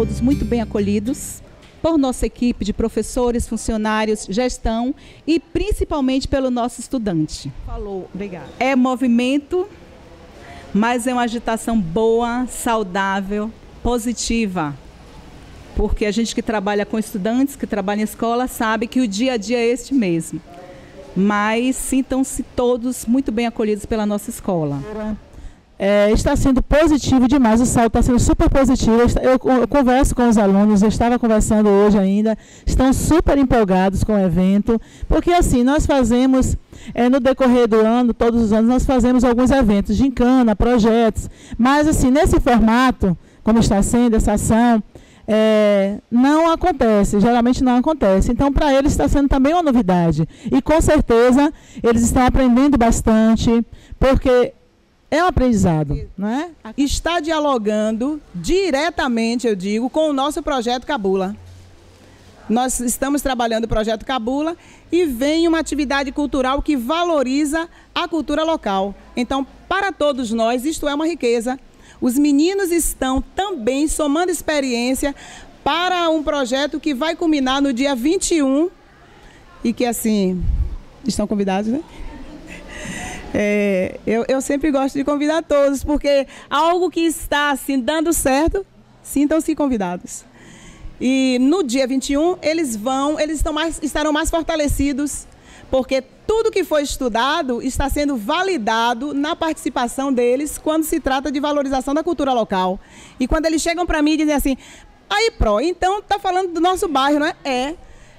todos muito bem acolhidos por nossa equipe de professores, funcionários, gestão e principalmente pelo nosso estudante. Falou, obrigada. É movimento, mas é uma agitação boa, saudável, positiva. Porque a gente que trabalha com estudantes, que trabalha em escola, sabe que o dia a dia é este mesmo. Mas sintam-se todos muito bem acolhidos pela nossa escola. Está sendo positivo demais, o saldo está sendo super positivo. Eu converso com os alunos, eu estava conversando hoje ainda, estão super empolgados com o evento, porque assim, nós fazemos, no decorrer do ano, todos os anos, nós fazemos alguns eventos, gincana, projetos, mas assim, nesse formato, como está sendo essa ação, não acontece, geralmente não acontece. Então, para eles está sendo também uma novidade. E com certeza, eles estão aprendendo bastante, porque é um aprendizado, não é? Está dialogando diretamente, eu digo, com o nosso projeto Cabula. Nós estamos trabalhando o projeto Cabula e vem uma atividade cultural que valoriza a cultura local. Então, para todos nós, isto é uma riqueza. Os meninos estão também somando experiência para um projeto que vai culminar no dia 21 e que, assim, estão convidados, né? Eu sempre gosto de convidar todos, porque algo que está assim, dando certo, sintam-se convidados. E no dia 21, eles estarão mais fortalecidos, porque tudo que foi estudado está sendo validado na participação deles quando se trata de valorização da cultura local. E quando eles chegam para mim e dizem assim, aí, Pro, então tá falando do nosso bairro, não é?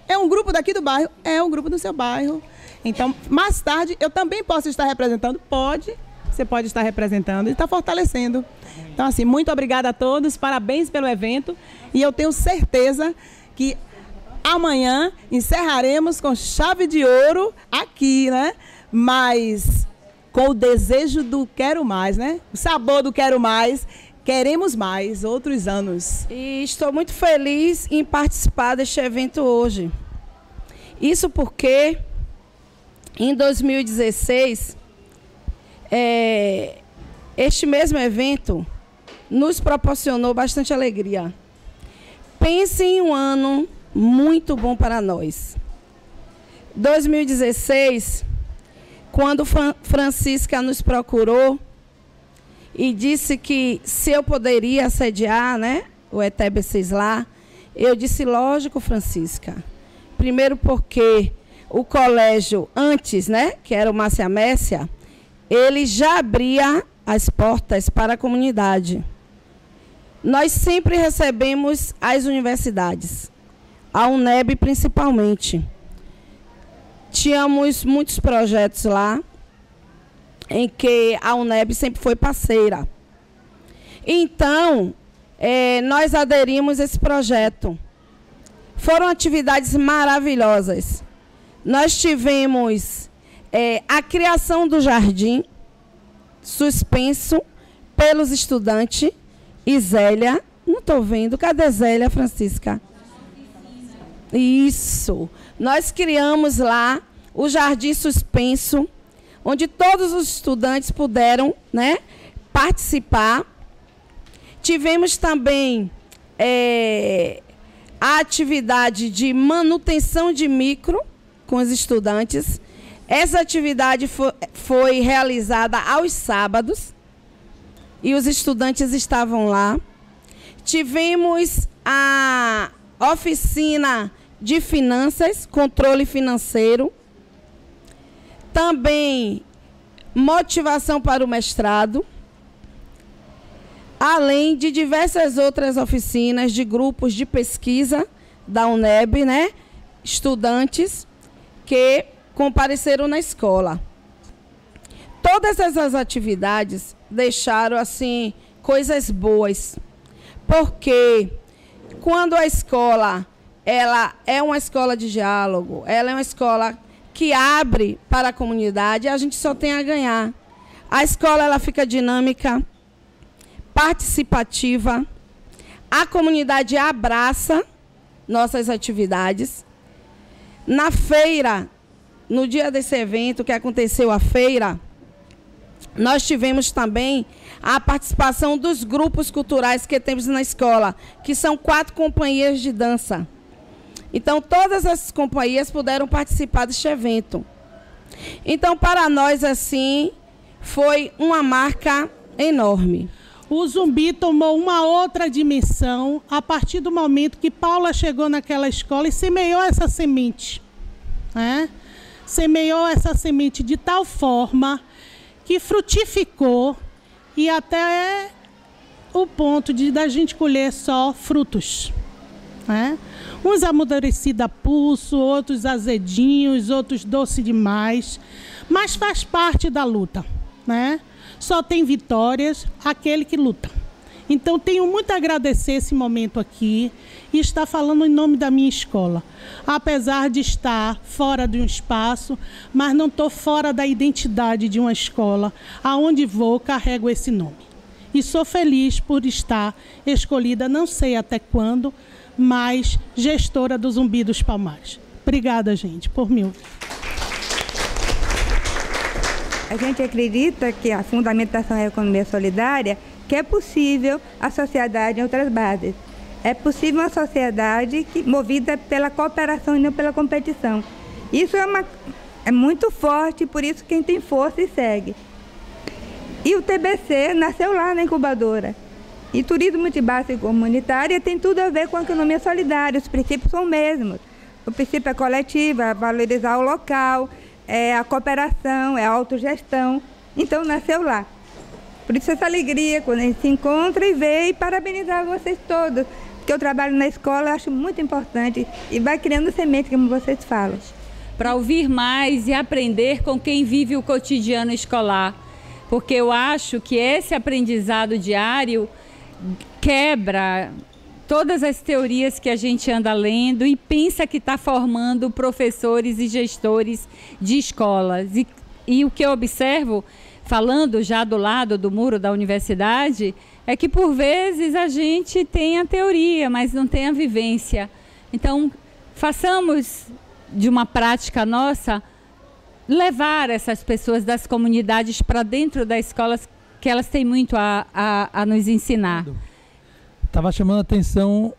É um grupo daqui do bairro? É um grupo do seu bairro. Então, mais tarde, eu também posso estar representando? Pode, você pode estar representando e está fortalecendo. Então, assim, muito obrigada a todos, parabéns pelo evento e eu tenho certeza que amanhã encerraremos com chave de ouro aqui, né? Mas com o desejo do quero mais, né? O sabor do quero mais, queremos mais, outros anos. E estou muito feliz em participar deste evento hoje. Isso porque em 2016, este mesmo evento nos proporcionou bastante alegria. Pense em um ano muito bom para nós. 2016, quando Francisca nos procurou e disse que se eu poderia sediar, né, o ETEB6 lá, eu disse, lógico, Francisca. Primeiro porque o colégio antes, né, que era o Márcia Messia, ele já abria as portas para a comunidade. Nós sempre recebemos as universidades, a UNEB principalmente. Tínhamos muitos projetos lá, em que a UNEB sempre foi parceira. Então, nós aderimos a esse projeto. Foram atividades maravilhosas. Nós tivemos a criação do jardim, suspenso pelos estudantes, e Zélia, não estou vendo, cadê Zélia, Francisca? Isso, nós criamos lá o jardim suspenso, onde todos os estudantes puderam, né, participar. Tivemos também a atividade de manutenção de micro com os estudantes. Essa atividade foi realizada aos sábados e os estudantes estavam lá. Tivemos a oficina de finanças, controle financeiro. Também motivação para o mestrado. Além de diversas outras oficinas de grupos de pesquisa da UNEB, né? Estudantes que compareceram na escola. Todas essas atividades deixaram, assim, coisas boas. Porque quando a escola, ela é uma escola de diálogo, ela é uma escola que abre para a comunidade, a gente só tem a ganhar. A escola, ela fica dinâmica, participativa, a comunidade abraça nossas atividades. Na feira, no dia desse evento que aconteceu a feira, nós tivemos também a participação dos grupos culturais que temos na escola, que são 4 companhias de dança. Então, todas essas companhias puderam participar deste evento. Então, para nós, assim, foi uma marca enorme. O Zumbi tomou uma outra dimensão a partir do momento que Paula chegou naquela escola e semeou essa semente. Né? Semeou essa semente de tal forma que frutificou e até o ponto da gente colher só frutos. Né? Uns amadurecidos a pulso, outros azedinhos, outros doces demais, mas faz parte da luta, né? Só tem vitórias aquele que luta. Então, tenho muito a agradecer esse momento aqui e estar falando em nome da minha escola. Apesar de estar fora de um espaço, mas não estou fora da identidade de uma escola. Aonde vou, carrego esse nome. E sou feliz por estar escolhida, não sei até quando, mas gestora do Zumbi dos Palmares. Obrigada, gente, por me ouvir. A gente acredita que a fundamentação da economia solidária, que é possível a sociedade em outras bases. É possível uma sociedade movida pela cooperação e não pela competição. Isso é muito forte, por isso quem tem força e segue. E o TBC nasceu lá na incubadora. E turismo multibásico e comunitária tem tudo a ver com a economia solidária, os princípios são os mesmos. O princípio é coletivo, é valorizar o local, é a cooperação, é a autogestão. Então, nasceu lá. Por isso, essa alegria, quando a gente se encontra e vê, e parabenizar vocês todos. Porque o trabalho na escola eu acho muito importante e vai criando semente, como vocês falam. Para ouvir mais e aprender com quem vive o cotidiano escolar. Porque eu acho que esse aprendizado diário quebra todas as teorias que a gente anda lendo e pensa que está formando professores e gestores de escolas. E o que eu observo, falando já do lado do muro da universidade, é que por vezes a gente tem a teoria, mas não tem a vivência. Então, façamos de uma prática nossa levar essas pessoas das comunidades para dentro das escolas, que elas têm muito a nos ensinar. Estava chamando a atenção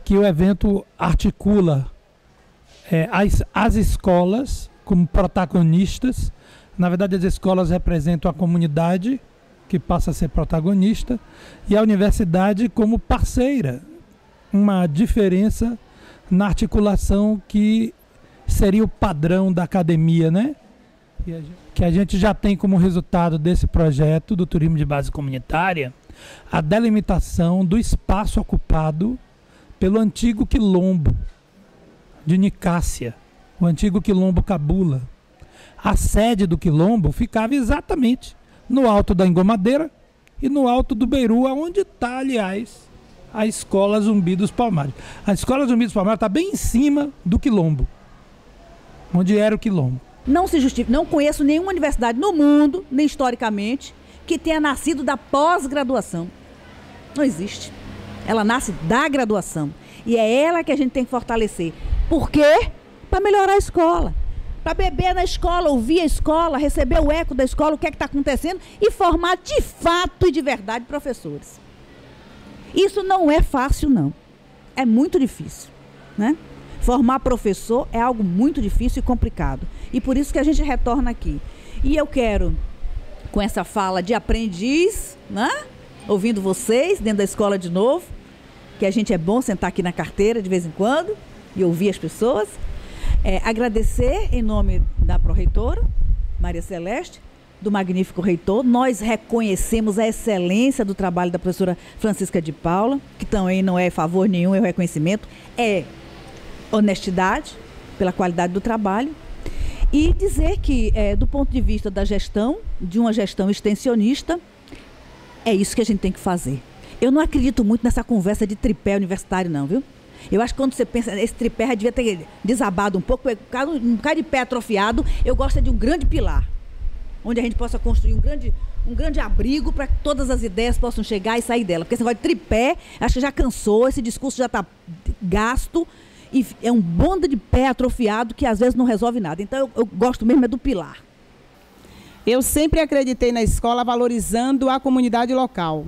que o evento articula as escolas como protagonistas. Na verdade, as escolas representam a comunidade, que passa a ser protagonista, e a universidade como parceira. Uma diferença na articulação que seria o padrão da academia, né? Que a gente já tem como resultado desse projeto do turismo de base comunitária a delimitação do espaço ocupado pelo antigo quilombo de Nicásia, o antigo quilombo Cabula. A sede do quilombo ficava exatamente no alto da Engomadeira e no alto do Beiru, onde está, aliás, a Escola Zumbi dos Palmares. A Escola Zumbi dos Palmares está bem em cima do quilombo, onde era o quilombo. Não se justifica, não conheço nenhuma universidade no mundo, nem historicamente, que tenha nascido da pós-graduação. Não existe. Ela nasce da graduação. E é ela que a gente tem que fortalecer. Por quê? Para melhorar a escola. Para beber na escola, ouvir a escola, receber o eco da escola, o que é que está acontecendo, e formar de fato e de verdade professores. Isso não é fácil, não. É muito difícil, né? Formar professor é algo muito difícil e complicado. E por isso que a gente retorna aqui. E eu quero, com essa fala de aprendiz, né? Ouvindo vocês dentro da escola de novo, que a gente é bom sentar aqui na carteira de vez em quando e ouvir as pessoas. Agradecer em nome da pró-reitora, Maria Celeste, do magnífico reitor. Nós reconhecemos a excelência do trabalho da professora Francisca de Paula, que também não é favor nenhum, é o reconhecimento, é honestidade pela qualidade do trabalho. E dizer que, do ponto de vista da gestão, de uma gestão extensionista, é isso que a gente tem que fazer. Eu não acredito muito nessa conversa de tripé universitário, não, viu? Eu acho que quando você pensa, esse tripé já devia ter desabado um pouco, um bocado de pé atrofiado. Eu gosto de um grande pilar, onde a gente possa construir um grande abrigo para que todas as ideias possam chegar e sair dela. Porque esse negócio de tripé, acho que já cansou, esse discurso já está gasto, e é um bando de pé atrofiado que às vezes não resolve nada. Então eu gosto mesmo do pilar. Eu sempre acreditei na escola valorizando a comunidade local.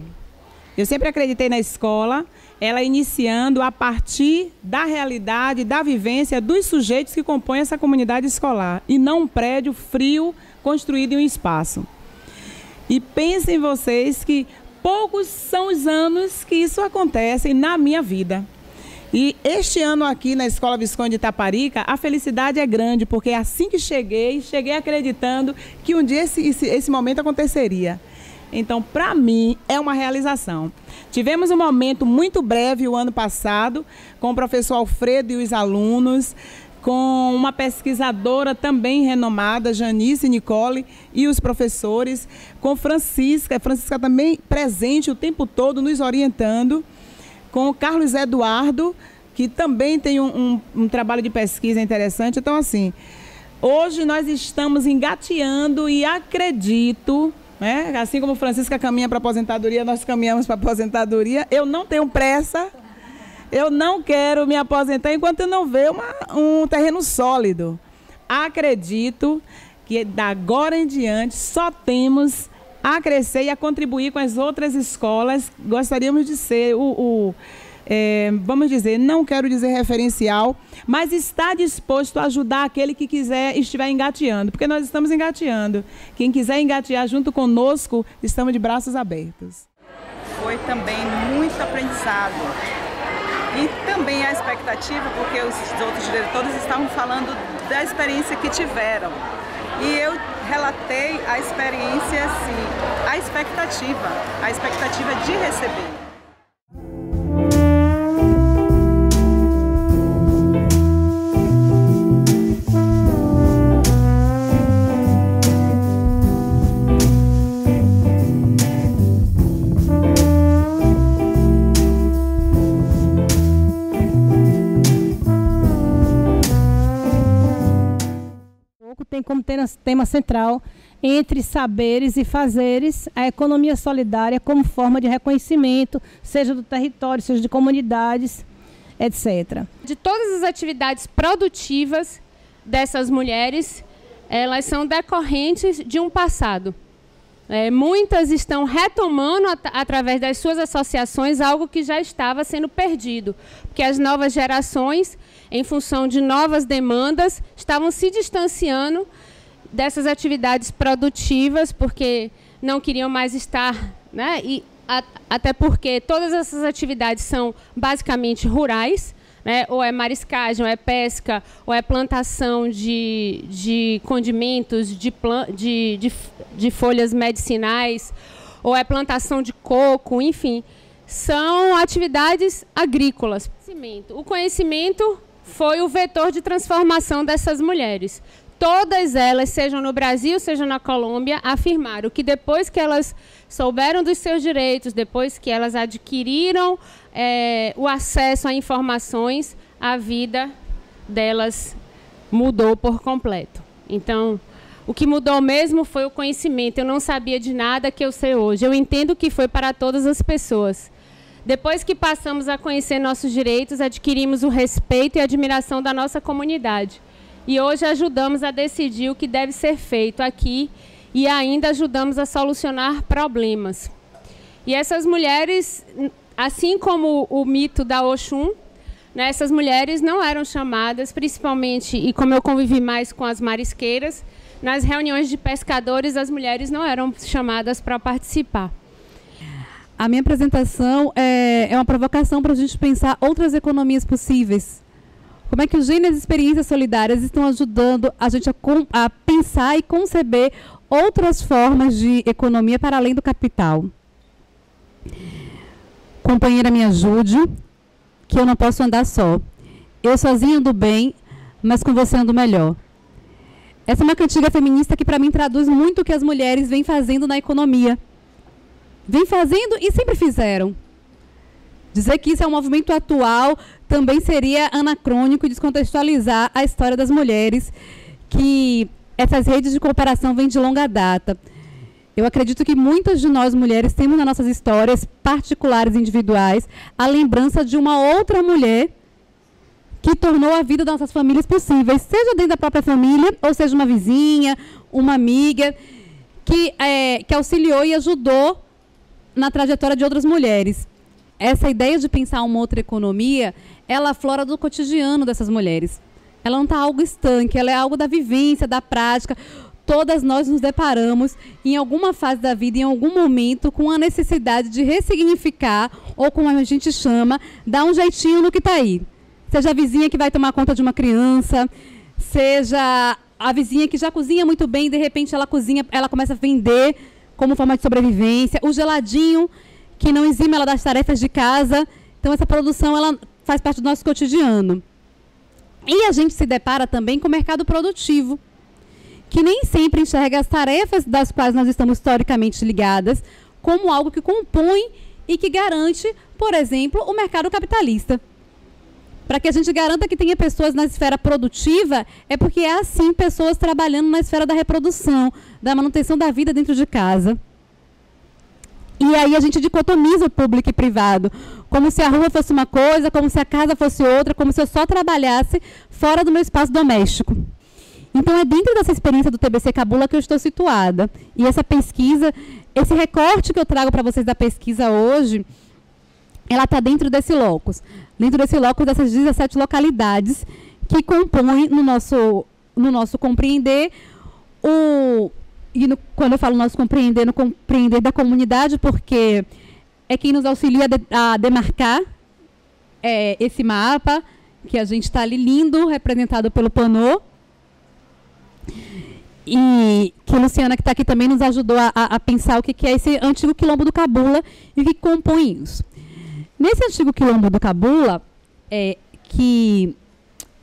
Eu sempre acreditei na escola, ela iniciando a partir da realidade, da vivência dos sujeitos que compõem essa comunidade escolar, e não um prédio frio construído em um espaço. E pensem vocês que poucos são os anos que isso acontece na minha vida. E este ano aqui na Escola Visconde de Itaparica, a felicidade é grande, porque assim que cheguei acreditando que um dia esse momento aconteceria. Então, para mim, é uma realização. Tivemos um momento muito breve o ano passado, com o professor Alfredo e os alunos, com uma pesquisadora também renomada, Janice Nicole, e os professores, com Francisca também presente o tempo todo, nos orientando, com o Carlos Eduardo, que também tem um trabalho de pesquisa interessante. Então, assim, hoje nós estamos engateando e acredito, né, assim como Francisca caminha para a aposentadoria, nós caminhamos para a aposentadoria. Eu não tenho pressa, eu não quero me aposentar enquanto eu não ver um terreno sólido. Acredito que da agora em diante só temos a crescer e a contribuir com as outras escolas. Gostaríamos de ser vamos dizer, não quero dizer referencial, mas está disposto a ajudar aquele que estiver engateando, porque nós estamos engateando. Quem quiser engatear junto conosco, estamos de braços abertos. Foi também muito aprendizado. E também a expectativa, porque os outros diretores estavam falando da experiência que tiveram. E eu relatei a experiência, assim, a expectativa de receber. Tem como tema central, entre saberes e fazeres, a economia solidária como forma de reconhecimento, seja do território, seja de comunidades, etc. De todas as atividades produtivas dessas mulheres, elas são decorrentes de um passado. Muitas estão retomando, através das suas associações, algo que já estava sendo perdido, porque as novas gerações, em função de novas demandas, estavam se distanciando dessas atividades produtivas, porque não queriam mais estar, né? E até porque todas essas atividades são basicamente rurais, né? Ou é mariscagem, ou é pesca, ou é plantação de condimentos, de folhas medicinais, ou é plantação de coco, enfim, são atividades agrícolas. O conhecimento foi o vetor de transformação dessas mulheres. Todas elas, sejam no Brasil, seja na Colômbia, afirmaram que depois que elas souberam dos seus direitos, depois que elas adquiriram o acesso a informações, a vida delas mudou por completo. Então, o que mudou mesmo foi o conhecimento. Eu não sabia de nada que eu sei hoje. Eu entendo que foi para todas as pessoas. Depois que passamos a conhecer nossos direitos, adquirimos o respeito e a admiração da nossa comunidade. E hoje ajudamos a decidir o que deve ser feito aqui e ainda ajudamos a solucionar problemas. E essas mulheres, assim como o mito da Oxum, né, essas mulheres não eram chamadas, principalmente, e como eu convivi mais com as marisqueiras, nas reuniões de pescadores, as mulheres não eram chamadas para participar. A minha apresentação é uma provocação para a gente pensar outras economias possíveis. Como é que os gêneros de experiências solidárias estão ajudando a gente a pensar e conceber outras formas de economia para além do capital. Companheira, me ajude, que eu não posso andar só. Eu sozinha ando bem, mas com você ando melhor. Essa é uma cantiga feminista que, para mim, traduz muito o que as mulheres vêm fazendo na economia. Vêm fazendo e sempre fizeram. Dizer que isso é um movimento atual também seria anacrônico e descontextualizar a história das mulheres, que essas redes de cooperação vêm de longa data. Eu acredito que muitas de nós mulheres temos nas nossas histórias particulares e individuais a lembrança de uma outra mulher que tornou a vida das nossas famílias possíveis, seja dentro da própria família, ou seja uma vizinha, uma amiga, que auxiliou e ajudou na trajetória de outras mulheres. Essa ideia de pensar uma outra economia, ela aflora do cotidiano dessas mulheres. Ela não está algo estanque, ela é algo da vivência, da prática. Todas nós nos deparamos em alguma fase da vida, em algum momento, com a necessidade de ressignificar, ou como a gente chama, dar um jeitinho no que está aí. Seja a vizinha que vai tomar conta de uma criança, seja a vizinha que já cozinha muito bem, de repente ela começa a vender como forma de sobrevivência, o geladinho que não exime ela das tarefas de casa. Então essa produção ela faz parte do nosso cotidiano. E a gente se depara também com o mercado produtivo, que nem sempre enxerga as tarefas das quais nós estamos historicamente ligadas como algo que compõe e que garante, por exemplo, o mercado capitalista. Para que a gente garanta que tenha pessoas na esfera produtiva, é porque é assim pessoas trabalhando na esfera da reprodução, da manutenção da vida dentro de casa. E aí a gente dicotomiza o público e privado, como se a rua fosse uma coisa, como se a casa fosse outra, como se eu só trabalhasse fora do meu espaço doméstico. Então é dentro dessa experiência do TBC Cabula que eu estou situada. E essa pesquisa, esse recorte que eu trago para vocês da pesquisa hoje, ela está dentro desse locus. Dentro desse locus dessas 17 localidades que compõem no nosso compreender quando eu falo nosso compreender, no compreender da comunidade, porque é quem nos auxilia a demarcar esse mapa, que a gente está ali lindo, representado pelo Panô, e que a Luciana, que está aqui, também nos ajudou a pensar o que é esse antigo quilombo do Cabula e o que compõe isso. Nesse antigo quilombo do Cabula, que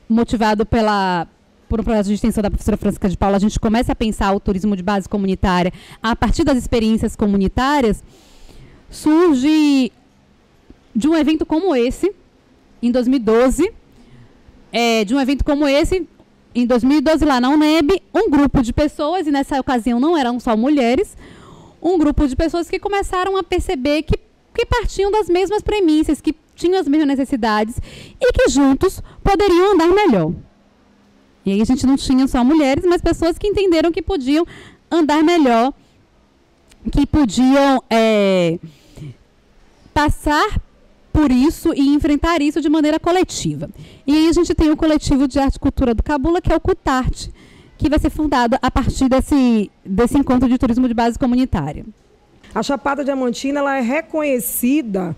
motivado por um projeto de extensão da professora Francisca de Paula, a gente começa a pensar o turismo de base comunitária a partir das experiências comunitárias, surge de um evento como esse, em 2012, de um evento como esse, em 2012, lá na UNEB, um grupo de pessoas, e nessa ocasião não eram só mulheres, um grupo de pessoas que começaram a perceber que partiam das mesmas premissas, que tinham as mesmas necessidades e que juntos poderiam andar melhor. E aí a gente não tinha só mulheres, mas pessoas que entenderam que podiam andar melhor, que podiam passar por isso e enfrentar isso de maneira coletiva. E aí a gente tem o coletivo de arte e cultura do Cabula, que é o CUTART, que vai ser fundado a partir desse encontro de turismo de base comunitária. A Chapada Diamantina ela é reconhecida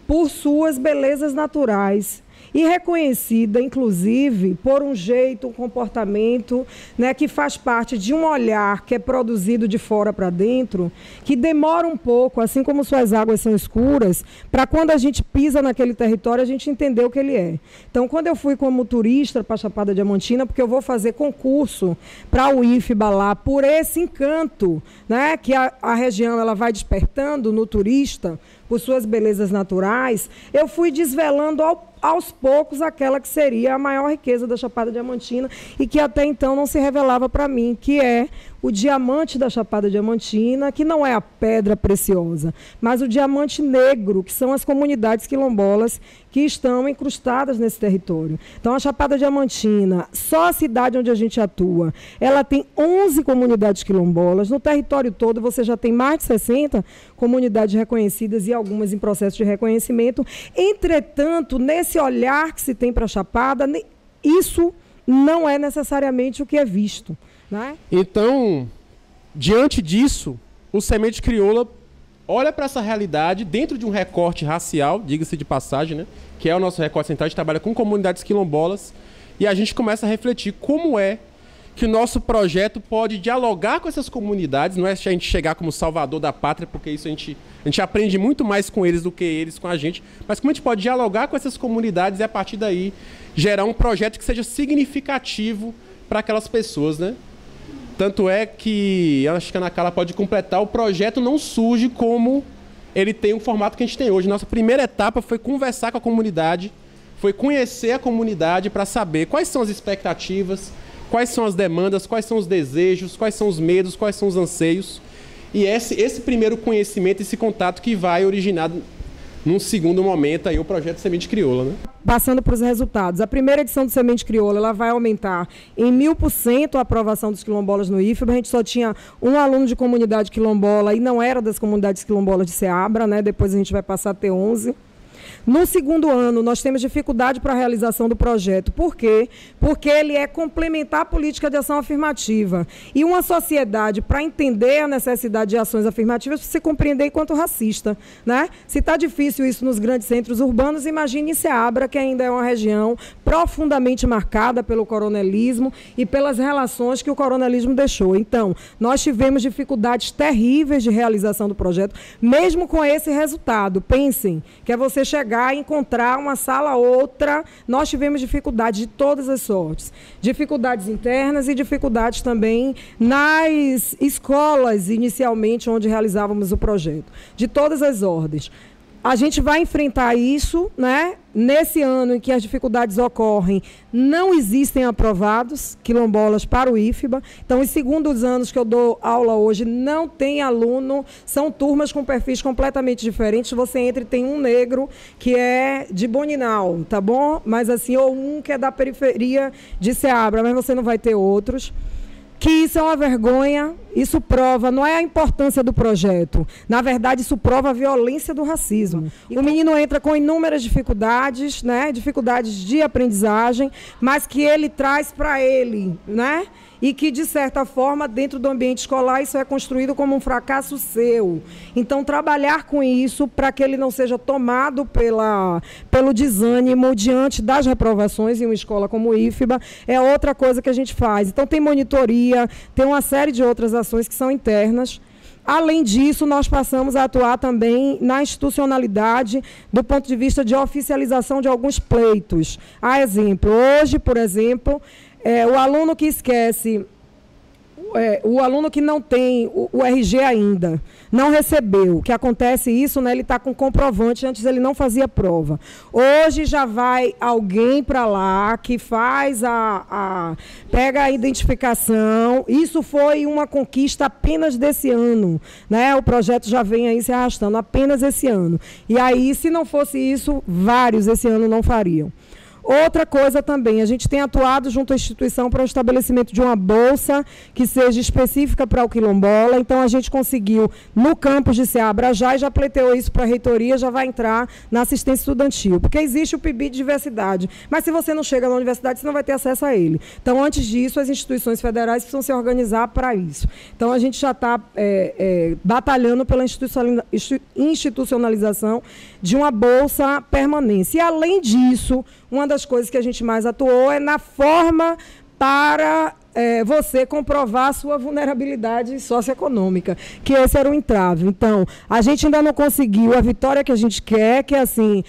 por suas belezas naturais e reconhecida, inclusive, por um jeito, um comportamento, né, que faz parte de um olhar que é produzido de fora para dentro, que demora um pouco, assim como suas águas são escuras, para quando a gente pisa naquele território, a gente entender o que ele é. Então, quando eu fui como turista para a Chapada Diamantina, porque eu vou fazer concurso para o IFBA lá, por esse encanto, né, que a região ela vai despertando no turista, por suas belezas naturais, eu fui desvelando aos poucos aquela que seria a maior riqueza da Chapada Diamantina e que até então não se revelava para mim, que é o diamante da Chapada Diamantina, que não é a pedra preciosa, mas o diamante negro, que são as comunidades quilombolas que estão incrustadas nesse território. Então, a Chapada Diamantina, só a cidade onde a gente atua, ela tem 11 comunidades quilombolas. No território todo, você já tem mais de 60 comunidades reconhecidas e algumas em processo de reconhecimento. Entretanto, nesse olhar que se tem para a Chapada, isso não é necessariamente o que é visto, né? Então, diante disso, o Semente Crioula olha para essa realidade dentro de um recorte racial, diga-se de passagem, né? Que é o nosso recorte central, a gente trabalha com comunidades quilombolas, e a gente começa a refletir como é que o nosso projeto pode dialogar com essas comunidades, não é a gente chegar como salvador da pátria, porque isso a gente aprende muito mais com eles do que eles com a gente, mas como a gente pode dialogar com essas comunidades e a partir daí gerar um projeto que seja significativo para aquelas pessoas, né? Tanto é que, acho que a Ana Carla pode completar, o projeto não surge como ele tem o formato que a gente tem hoje. Nossa primeira etapa foi conversar com a comunidade, foi conhecer a comunidade para saber quais são as expectativas, quais são as demandas, quais são os desejos, quais são os medos, quais são os anseios. E esse primeiro conhecimento, esse contato que vai originar num segundo momento, aí o projeto Semente Crioula, né? Passando para os resultados. A primeira edição do Semente Crioula, ela vai aumentar em 1000% a aprovação dos quilombolas no IFBA. A gente só tinha um aluno de comunidade quilombola e não era das comunidades quilombolas de Ceabra, né? Depois a gente vai passar a ter 11. No segundo ano, nós temos dificuldade para a realização do projeto. Por quê? Porque ele é complementar à política de ação afirmativa. E uma sociedade, para entender a necessidade de ações afirmativas, precisa se compreender enquanto racista, né? Se está difícil isso nos grandes centros urbanos, imagine em Ceabra, que ainda é uma região profundamente marcada pelo coronelismo e pelas relações que o coronelismo deixou. Então, nós tivemos dificuldades terríveis de realização do projeto, mesmo com esse resultado. Pensem que é você chegar e encontrar uma sala ou outra. Nós tivemos dificuldades de todas as sortes. Dificuldades internas e dificuldades também nas escolas, inicialmente, onde realizávamos o projeto. De todas as ordens. A gente vai enfrentar isso, né? Nesse ano em que as dificuldades ocorrem, não existem aprovados quilombolas para o IFBA. Então, os segundos anos que eu dou aula hoje, não tem aluno, são turmas com perfis completamente diferentes. Você entra e tem um negro que é de Boninal, tá bom? Mas assim, ou um que é da periferia de Ceabra, mas você não vai ter outros. Que isso é uma vergonha, isso prova, não é a importância do projeto, na verdade isso prova a violência do racismo. O menino entra com inúmeras dificuldades, né, dificuldades de aprendizagem, mas que ele traz para ele, né, e que de certa forma dentro do ambiente escolar isso é construído como um fracasso seu. Então trabalhar com isso para que ele não seja tomado pelo desânimo diante das reprovações em uma escola como o IFBA é outra coisa que a gente faz. Então tem monitoria, tem uma série de outras ações que são internas. Além disso, nós passamos a atuar também na institucionalidade do ponto de vista de oficialização de alguns pleitos. A exemplo, hoje, por exemplo, o aluno que esquece, o aluno que não tem o RG ainda, não recebeu. O que acontece isso, né? Ele está com comprovante, antes ele não fazia prova. Hoje já vai alguém para lá que faz pega a identificação. Isso foi uma conquista apenas desse ano, né? O projeto já vem aí se arrastando apenas esse ano. E aí, se não fosse isso, vários esse ano não fariam. Outra coisa também, a gente tem atuado junto à instituição para o estabelecimento de uma bolsa que seja específica para o quilombola. Então, a gente conseguiu no campus de Ceabra já pleiteou isso para a reitoria, já vai entrar na assistência estudantil. Porque existe o PIB de diversidade, mas se você não chega na universidade, você não vai ter acesso a ele. Então, antes disso, as instituições federais precisam se organizar para isso. Então, a gente já está batalhando pela institucionalização de uma bolsa permanência. E, além disso, uma das coisas que a gente mais atuou é na forma para você comprovar a sua vulnerabilidade socioeconômica, que esse era o entrave. Então, a gente ainda não conseguiu a vitória que a gente quer, que é assim,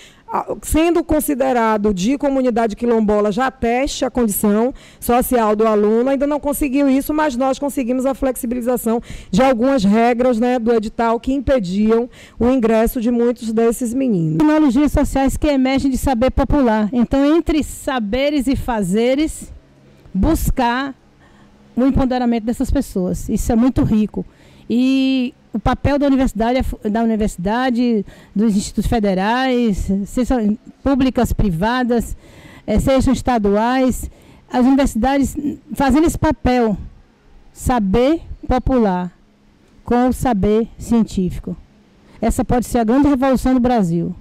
sendo considerado de comunidade quilombola, já ateste a condição social do aluno, ainda não conseguiu isso, mas nós conseguimos a flexibilização de algumas regras, né, do edital que impediam o ingresso de muitos desses meninos. Tecnologias sociais que emergem de saber popular. Então, entre saberes e fazeres, buscar o empoderamento dessas pessoas. Isso é muito rico. E o papel da universidade, dos institutos federais, sejam públicas, privadas, sejam estaduais, as universidades fazendo esse papel, saber popular, com o saber científico. Essa pode ser a grande revolução do Brasil,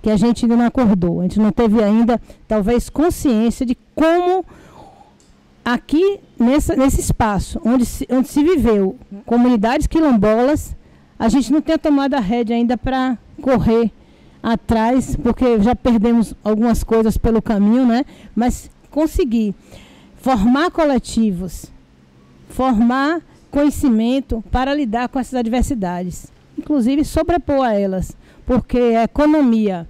que a gente ainda não acordou, a gente não teve ainda, talvez, consciência de como aqui, nesse espaço, onde se viveu comunidades quilombolas, a gente não tem tomado a rédea ainda para correr atrás, porque já perdemos algumas coisas pelo caminho, né? Mas conseguir formar coletivos, formar conhecimento para lidar com essas adversidades, inclusive sobrepor a elas, porque a economia,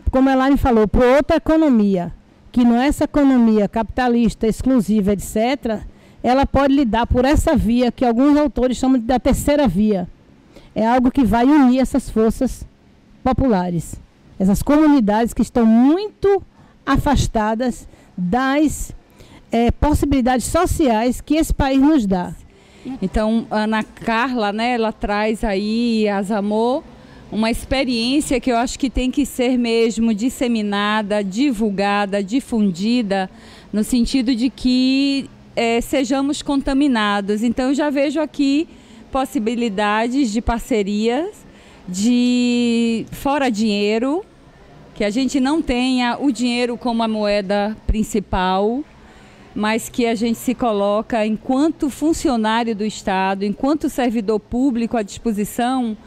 como a Elaine falou, por outra economia, que não é essa economia capitalista, exclusiva, etc., ela pode lidar por essa via que alguns autores chamam da terceira via. É algo que vai unir essas forças populares, essas comunidades que estão muito afastadas das possibilidades sociais que esse país nos dá. Então, Ana Carla, né, ela traz aí, Asamor, uma experiência que eu acho que tem que ser mesmo disseminada, divulgada, difundida, no sentido de que sejamos contaminados. Então, eu já vejo aqui possibilidades de parcerias, de fora dinheiro, que a gente não tenha o dinheiro como a moeda principal, mas que a gente se coloca enquanto funcionário do Estado, enquanto servidor público à disposição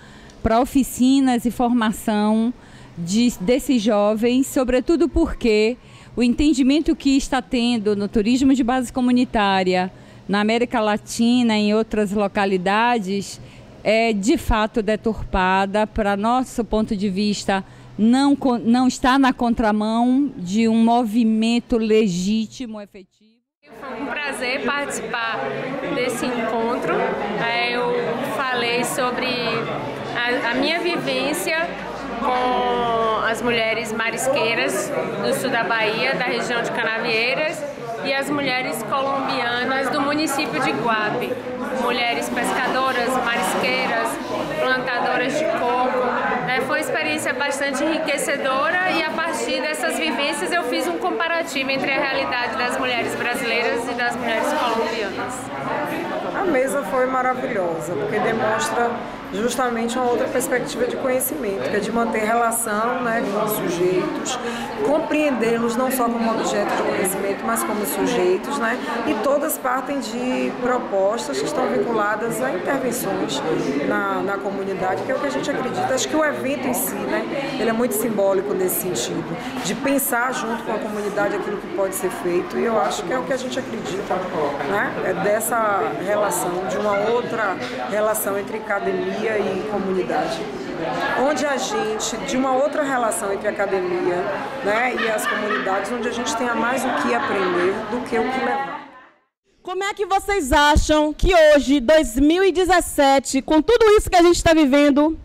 para oficinas e formação desses jovens, sobretudo porque o entendimento que está tendo no turismo de base comunitária, na América Latina e em outras localidades, é de fato deturpada, para nosso ponto de vista, não está na contramão de um movimento legítimo, efetivo. Foi um prazer participar desse encontro. Eu falei sobre a minha vivência com as mulheres marisqueiras do sul da Bahia, da região de Canavieiras, e as mulheres colombianas do município de Guape. Mulheres pescadoras, marisqueiras, plantadoras de coco. Foi uma experiência bastante enriquecedora e a partir dessas vivências eu fiz um comparativo entre a realidade das mulheres brasileiras e das mulheres colombianas. A mesa foi maravilhosa, porque demonstra justamente uma outra perspectiva de conhecimento, que é de manter relação, né, com os sujeitos, compreendê-los não só como objeto de conhecimento, mas como sujeitos, né, e todas partem de propostas que estão vinculadas a intervenções na comunidade, que é o que a gente acredita. Acho que o evento em si, né, ele é muito simbólico nesse sentido, de pensar junto com a comunidade aquilo que pode ser feito, e eu acho que é o que a gente acredita, né, é dessa relação, de uma outra relação entre academia e comunidade, onde a gente, de uma outra relação entre a academia, né, e as comunidades, onde a gente tenha mais o que aprender do que o que levar. Como é que vocês acham que hoje, 2017, com tudo isso que a gente está vivendo,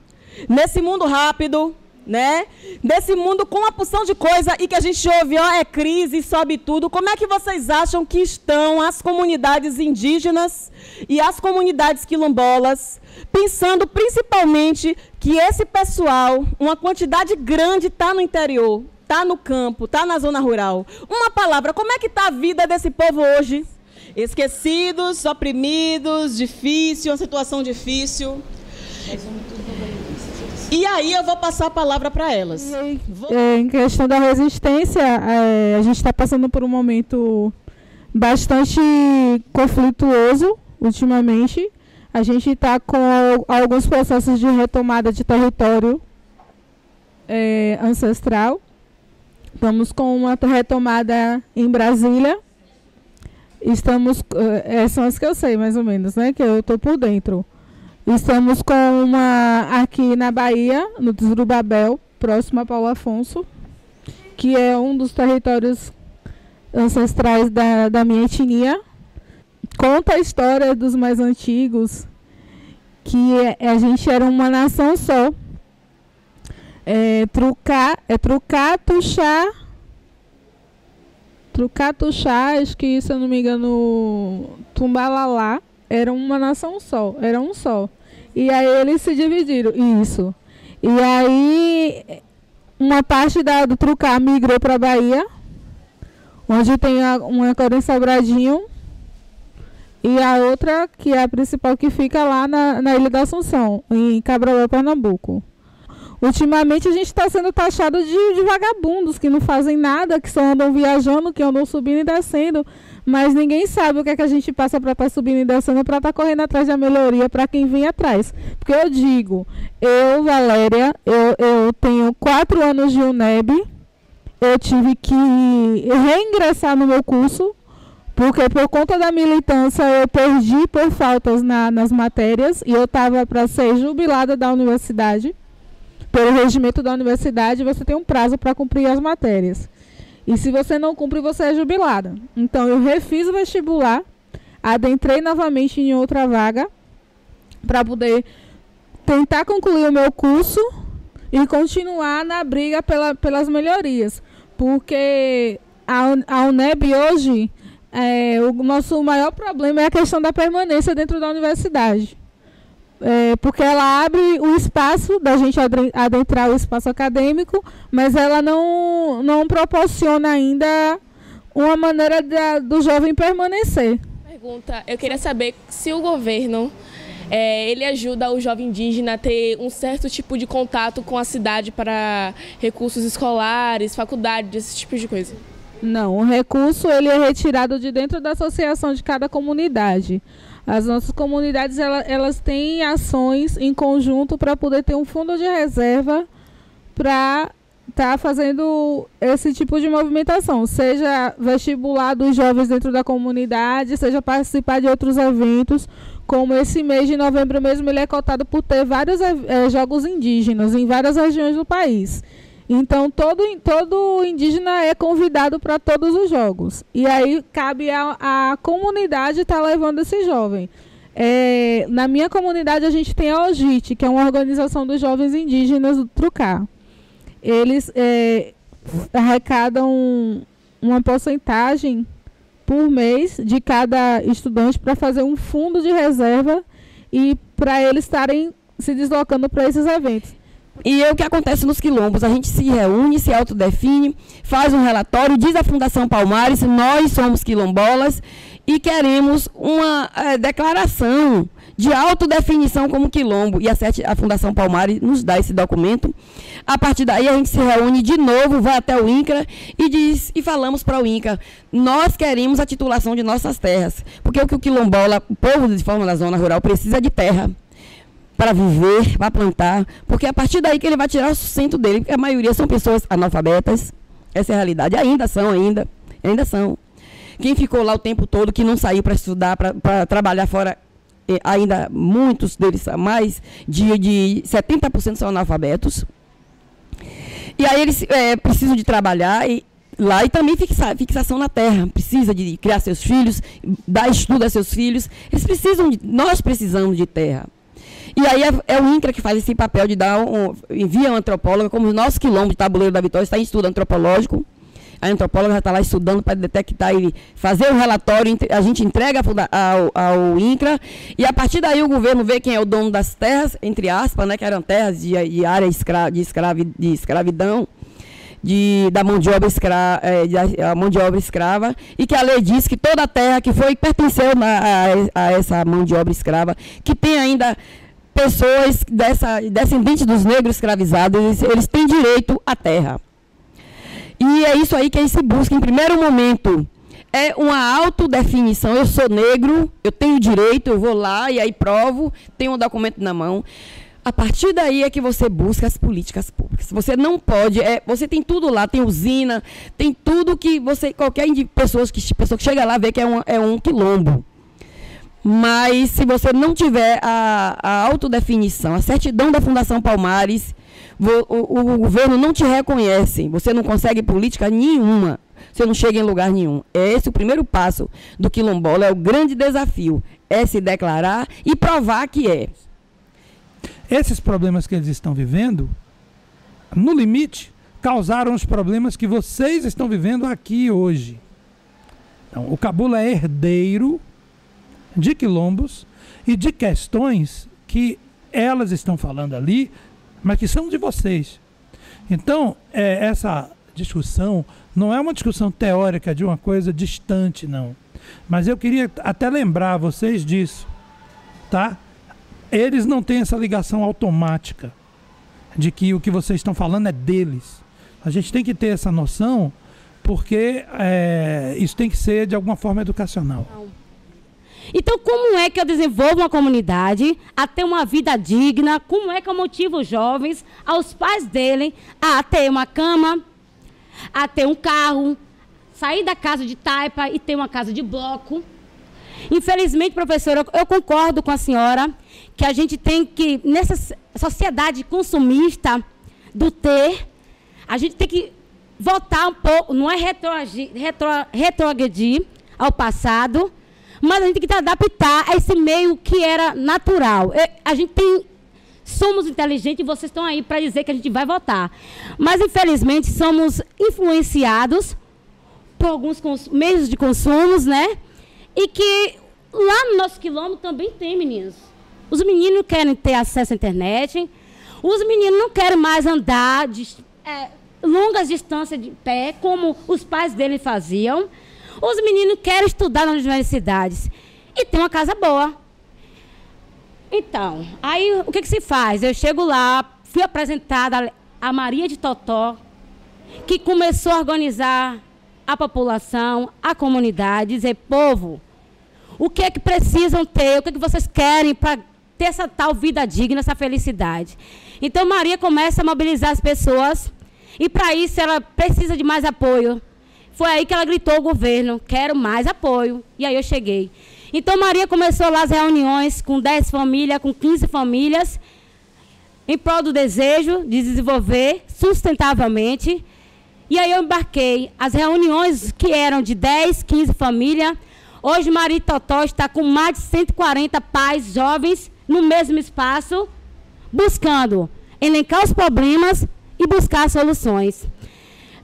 nesse mundo rápido, né, nesse mundo com uma porção de coisa e que a gente ouve, é crise, sobe tudo, como é que vocês acham que estão as comunidades indígenas e as comunidades quilombolas, pensando principalmente que esse pessoal, uma quantidade grande, está no interior, está no campo, está na zona rural? Uma palavra, como é que está a vida desse povo hoje? Esquecidos, oprimidos, difícil, uma situação difícil. E aí eu vou passar a palavra para elas. Em questão da resistência, a gente está passando por um momento bastante conflituoso ultimamente. A gente está com alguns processos de retomada de território ancestral. Estamos com uma retomada em Brasília. Estamos, são as que eu sei mais ou menos, né, que eu estou por dentro. Estamos com uma aqui na Bahia, no Zurubabel, próximo a Paulo Afonso, que é um dos territórios ancestrais da minha etnia. Conta a história dos mais antigos, que a gente era uma nação só. Trucatuxá, acho que, se eu não me engano, Tumbalalá, era uma nação só, era um só. E aí eles se dividiram, isso. E aí uma parte do Trucá migrou para a Bahia, onde tem uma agora em Sobradinho, e a outra, que é a principal, que fica lá na Ilha da Assunção, em Cabral, Pernambuco. Ultimamente a gente está sendo taxado de vagabundos, que não fazem nada, que só andam viajando, que andam subindo e descendo, mas ninguém sabe o que é que a gente passa para estar subindo e descendo, para estar correndo atrás da melhoria para quem vem atrás. Porque eu digo, Valéria, eu tenho 4 anos de UNEB, eu tive que reingressar no meu curso, porque por conta da militância eu perdi por faltas nas matérias, e eu estava para ser jubilada da universidade. Pelo regimento da universidade, você tem um prazo para cumprir as matérias. E se você não cumpre, você é jubilada. Então, eu refiz o vestibular, adentrei novamente em outra vaga, para poder tentar concluir o meu curso e continuar na briga pelas melhorias. Porque a UNEB hoje, o nosso maior problema é a questão da permanência dentro da universidade. porque ela abre o espaço da gente adentrar o espaço acadêmico, mas ela não proporciona ainda uma maneira do jovem permanecer. Pergunta, eu queria saber se o governo ele ajuda o jovem indígena a ter um certo tipo de contato com a cidade para recursos escolares, faculdades, esse tipo de coisa. Não, o recurso ele é retirado de dentro da associação de cada comunidade. As nossas comunidades elas têm ações em conjunto para poder ter um fundo de reserva para estar fazendo esse tipo de movimentação, seja vestibular dos jovens dentro da comunidade, seja participar de outros eventos, como esse mês de novembro mesmo, ele é cotado por ter vários jogos indígenas em várias regiões do país. Então, todo indígena é convidado para todos os jogos. E aí, cabe a comunidade estar levando esse jovem. Na minha comunidade, a gente tem a OGIT, que é uma organização dos jovens indígenas do Trucá. Eles arrecadam uma porcentagem por mês de cada estudante para fazer um fundo de reserva e para eles estarem se deslocando para esses eventos. E é o que acontece nos quilombos, a gente se reúne, se autodefine, faz um relatório, diz a Fundação Palmares, nós somos quilombolas e queremos uma declaração de autodefinição como quilombo. E a Fundação Palmares nos dá esse documento. A partir daí a gente se reúne de novo, vai até o INCRA e falamos para o INCRA, nós queremos a titulação de nossas terras, porque o que o quilombola, o povo de forma da zona rural, precisa de terra para viver, para plantar, porque é a partir daí que ele vai tirar o sustento dele, porque a maioria são pessoas analfabetas, essa é a realidade, ainda são. Quem ficou lá o tempo todo, que não saiu para estudar, para trabalhar fora, ainda muitos deles, mais de 70% são analfabetos. E aí eles precisam de trabalhar lá e também fixação na terra, precisa de criar seus filhos, dar estudo a seus filhos, nós precisamos de terra. E aí é o INCRA que faz esse papel de envia um antropólogo, como o nosso quilombo de Tabuleiro da Vitória está em estudo antropológico. A antropóloga já está lá estudando para detectar e fazer o relatório, a gente entrega ao INCRA, e a partir daí o governo vê quem é o dono das terras, entre aspas, né, que eram terras de área de escravidão, da mão de obra escrava, e que a lei diz que toda a terra que pertenceu a essa mão de obra escrava, que tem ainda pessoas descendentes dos negros escravizados, eles têm direito à terra. E é isso aí que se busca, em primeiro momento, é uma autodefinição. Eu sou negro, eu tenho direito, eu vou lá e aí provo, tenho um documento na mão. A partir daí é que você busca as políticas públicas. Você não pode, você tem tudo lá, tem usina, tem tudo que qualquer pessoa que chega lá vê que é um quilombo. Mas se você não tiver a autodefinição, a certidão da Fundação Palmares, o governo não te reconhece, você não consegue política nenhuma, você não chega em lugar nenhum. É esse o primeiro passo do quilombola, é o grande desafio, é se declarar e provar que é. Esses problemas que eles estão vivendo, no limite, causaram os problemas que vocês estão vivendo aqui hoje. Então, o Cabula é herdeiro de quilombos e de questões que elas estão falando ali, mas que são de vocês. Então, essa discussão não é uma discussão teórica de uma coisa distante, não. Mas eu queria até lembrar vocês disso, tá? Eles não têm essa ligação automática de que o que vocês estão falando é deles. A gente tem que ter essa noção, porque isso tem que ser de alguma forma educacional. Então, como é que eu desenvolvo uma comunidade a ter uma vida digna? Como é que eu motivo os jovens, aos pais dele, a ter uma cama, a ter um carro, sair da casa de taipa e ter uma casa de bloco? Infelizmente, professora, eu concordo com a senhora que a gente tem que, nessa sociedade consumista do ter, a gente tem que voltar um pouco, não é retrogredir ao passado, mas a gente tem que adaptar a esse meio que era natural. A gente somos inteligentes e vocês estão aí para dizer que a gente vai votar. Mas, infelizmente, somos influenciados por alguns meios de consumo, né? E que lá no nosso quilombo também tem, meninos. Os meninos não querem ter acesso à internet. Os meninos não querem mais andar longas distâncias de pé, como os pais dele faziam. Os meninos querem estudar nas universidades. E tem uma casa boa. Então, aí o que se faz? Eu chego lá, fui apresentada a Maria de Totó, que começou a organizar a população, a comunidade, dizer, povo, o que é que precisam ter, o que é que vocês querem para ter essa tal vida digna, essa felicidade. Então, Maria começa a mobilizar as pessoas e, para isso, ela precisa de mais apoio. Foi aí que ela gritou ao governo, quero mais apoio. E aí eu cheguei. Então, Maria começou lá as reuniões com 10 famílias, com 15 famílias, em prol do desejo de desenvolver sustentavelmente. E aí eu embarquei. As reuniões que eram de 10, 15 famílias, hoje Maria Totó está com mais de 140 pais jovens no mesmo espaço, buscando elencar os problemas e buscar soluções.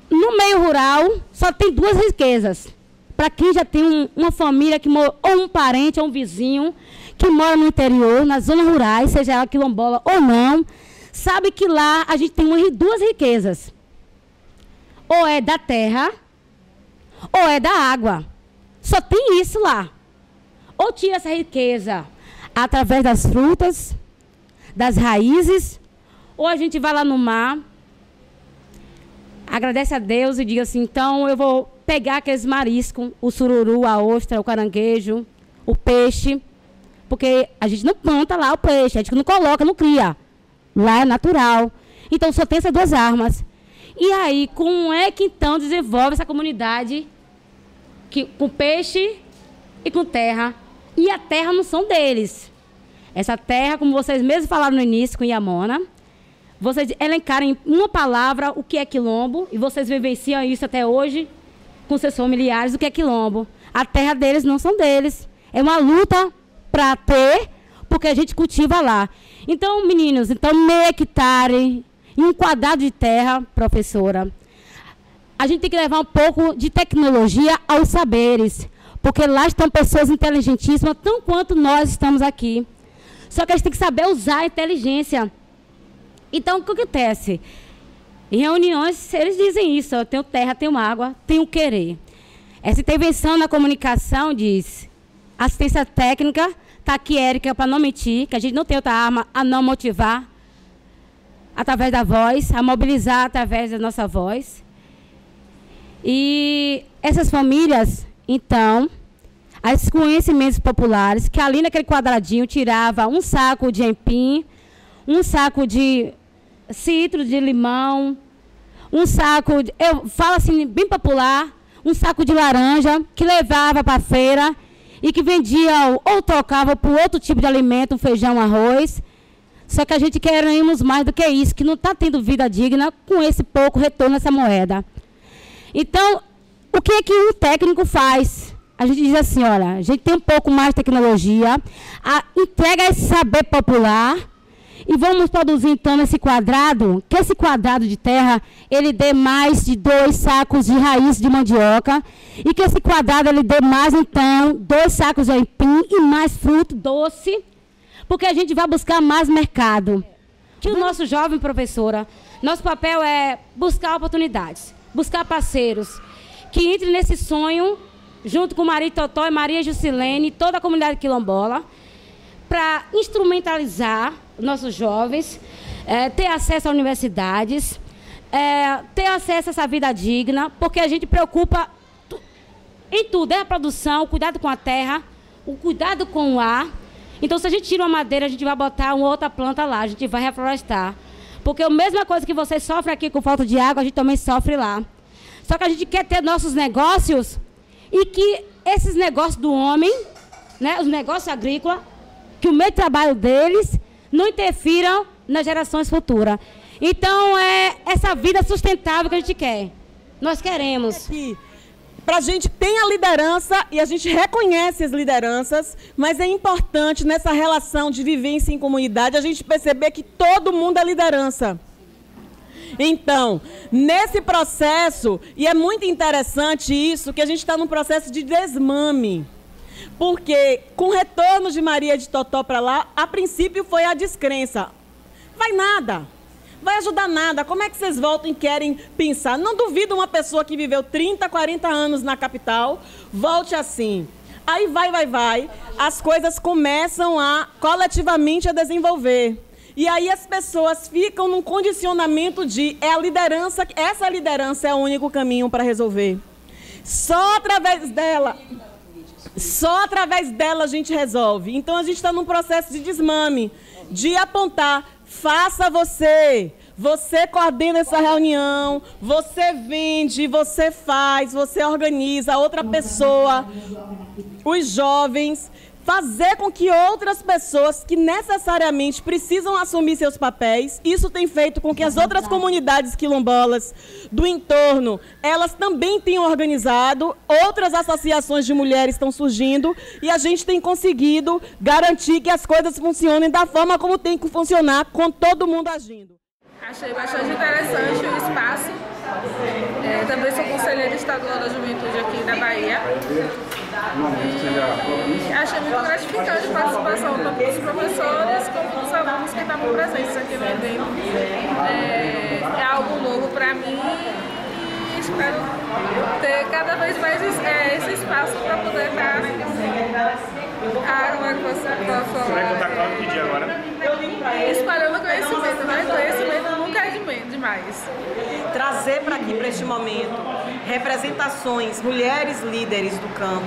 No meio rural, só tem 2 riquezas. Para quem já tem uma família, que mora, ou um parente, ou um vizinho, que mora no interior, nas zonas rurais, seja ela quilombola ou não, sabe que lá a gente tem 2 riquezas. Ou é da terra, ou é da água. Só tem isso lá. Ou tira essa riqueza através das frutas, das raízes, ou a gente vai lá no mar, agradece a Deus e diga assim, então eu vou pegar aqueles mariscos, o sururu, a ostra, o caranguejo, o peixe, porque a gente não planta lá o peixe, a gente não coloca, não cria. Lá é natural. Então só tem essas 2 armas. E aí, como é que então desenvolve essa comunidade com peixe e com terra? E a terra não são deles. Essa terra, como vocês mesmos falaram no início com Iamona, vocês elencaram em uma palavra o que é quilombo, e vocês vivenciam isso até hoje com seus familiares, o que é quilombo. A terra deles não são deles. É uma luta para ter, porque a gente cultiva lá. Então, meninos, meio hectare e um quadrado de terra, professora, a gente tem que levar um pouco de tecnologia aos saberes, porque lá estão pessoas inteligentíssimas, tão quanto nós estamos aqui. Só que a gente tem que saber usar a inteligência. Então, o que acontece? Em reuniões, eles dizem isso, eu tenho terra, tenho água, tenho querer. Essa intervenção na comunicação diz, assistência técnica, está aqui, Érica, para não mentir, que a gente não tem outra arma a não motivar através da voz, a mobilizar através da nossa voz. E essas famílias, então, esses conhecimentos populares, que ali naquele quadradinho tirava um saco de empim, um saco de citro, de limão, um saco, eu falo assim, bem popular, um saco de laranja, que levava para a feira e que vendia ou trocava por outro tipo de alimento, um feijão, um arroz. Só que a gente queremos mais do que isso, que não está tendo vida digna com esse pouco retorno nessa moeda. Então, o que é que um técnico faz? A gente diz assim, olha, a gente tem um pouco mais de tecnologia, entrega esse saber popular e vamos produzir, então, nesse quadrado, que esse quadrado de terra, ele dê mais de 2 sacos de raiz de mandioca e que esse quadrado, ele dê mais, então, 2 sacos de aipim e mais fruto doce, porque a gente vai buscar mais mercado. Que o nosso jovem, professora, nosso papel é buscar oportunidades, buscar parceiros, que entre nesse sonho, junto com Maria Totó e Maria Juscelene, toda a comunidade quilombola, para instrumentalizar nossos jovens, ter acesso a universidades, ter acesso a essa vida digna, porque a gente preocupa em tudo, a produção, o cuidado com a terra, o cuidado com o ar. Então, se a gente tira uma madeira, a gente vai botar uma outra planta lá, a gente vai reflorestar. Porque a mesma coisa que você sofre aqui com falta de água, a gente também sofre lá. Só que a gente quer ter nossos negócios e que esses negócios do homem, né, os negócios agrícolas, que o meio de trabalho deles não interfiram nas gerações futuras. Então, é essa vida sustentável que a gente quer. Nós queremos. Para a gente tem a liderança e a gente reconhece as lideranças, mas é importante nessa relação de vivência em comunidade a gente perceber que todo mundo é liderança. Então, nesse processo, e é muito interessante isso, que a gente está num processo de desmame. Porque com o retorno de Maria de Totó para lá, a princípio foi a descrença. Vai nada, vai ajudar nada. Como é que vocês voltam e querem pensar? Não duvido uma pessoa que viveu 30, 40 anos na capital, volte assim. Aí vai, as coisas começam coletivamente a desenvolver. E aí as pessoas ficam num condicionamento de essa liderança é o único caminho para resolver. Só através dela a gente resolve. Então a gente está num processo de desmame, de apontar, faça você. Você coordena essa reunião, você vende, você faz, você organiza a outra pessoa, os jovens, fazer com que outras pessoas que necessariamente precisam assumir seus papéis, isso tem feito com que as outras comunidades quilombolas do entorno, elas também tenham organizado, outras associações de mulheres estão surgindo e a gente tem conseguido garantir que as coisas funcionem da forma como tem que funcionar, com todo mundo agindo. Achei bastante interessante o espaço. Também sou conselheira estadual da juventude aqui da Bahia. E achei muito gratificante a participação tanto dos professores como dos alunos que estavam presentes aqui no evento. É algo novo para mim e espero ter cada vez mais esse espaço para poder estar. Como é que você pode falar? Você vai contar qual que dia agora? Espalhando conhecimento, né? Conhecimento nunca é demais. Trazer para aqui, para este momento, representações, mulheres líderes do campo,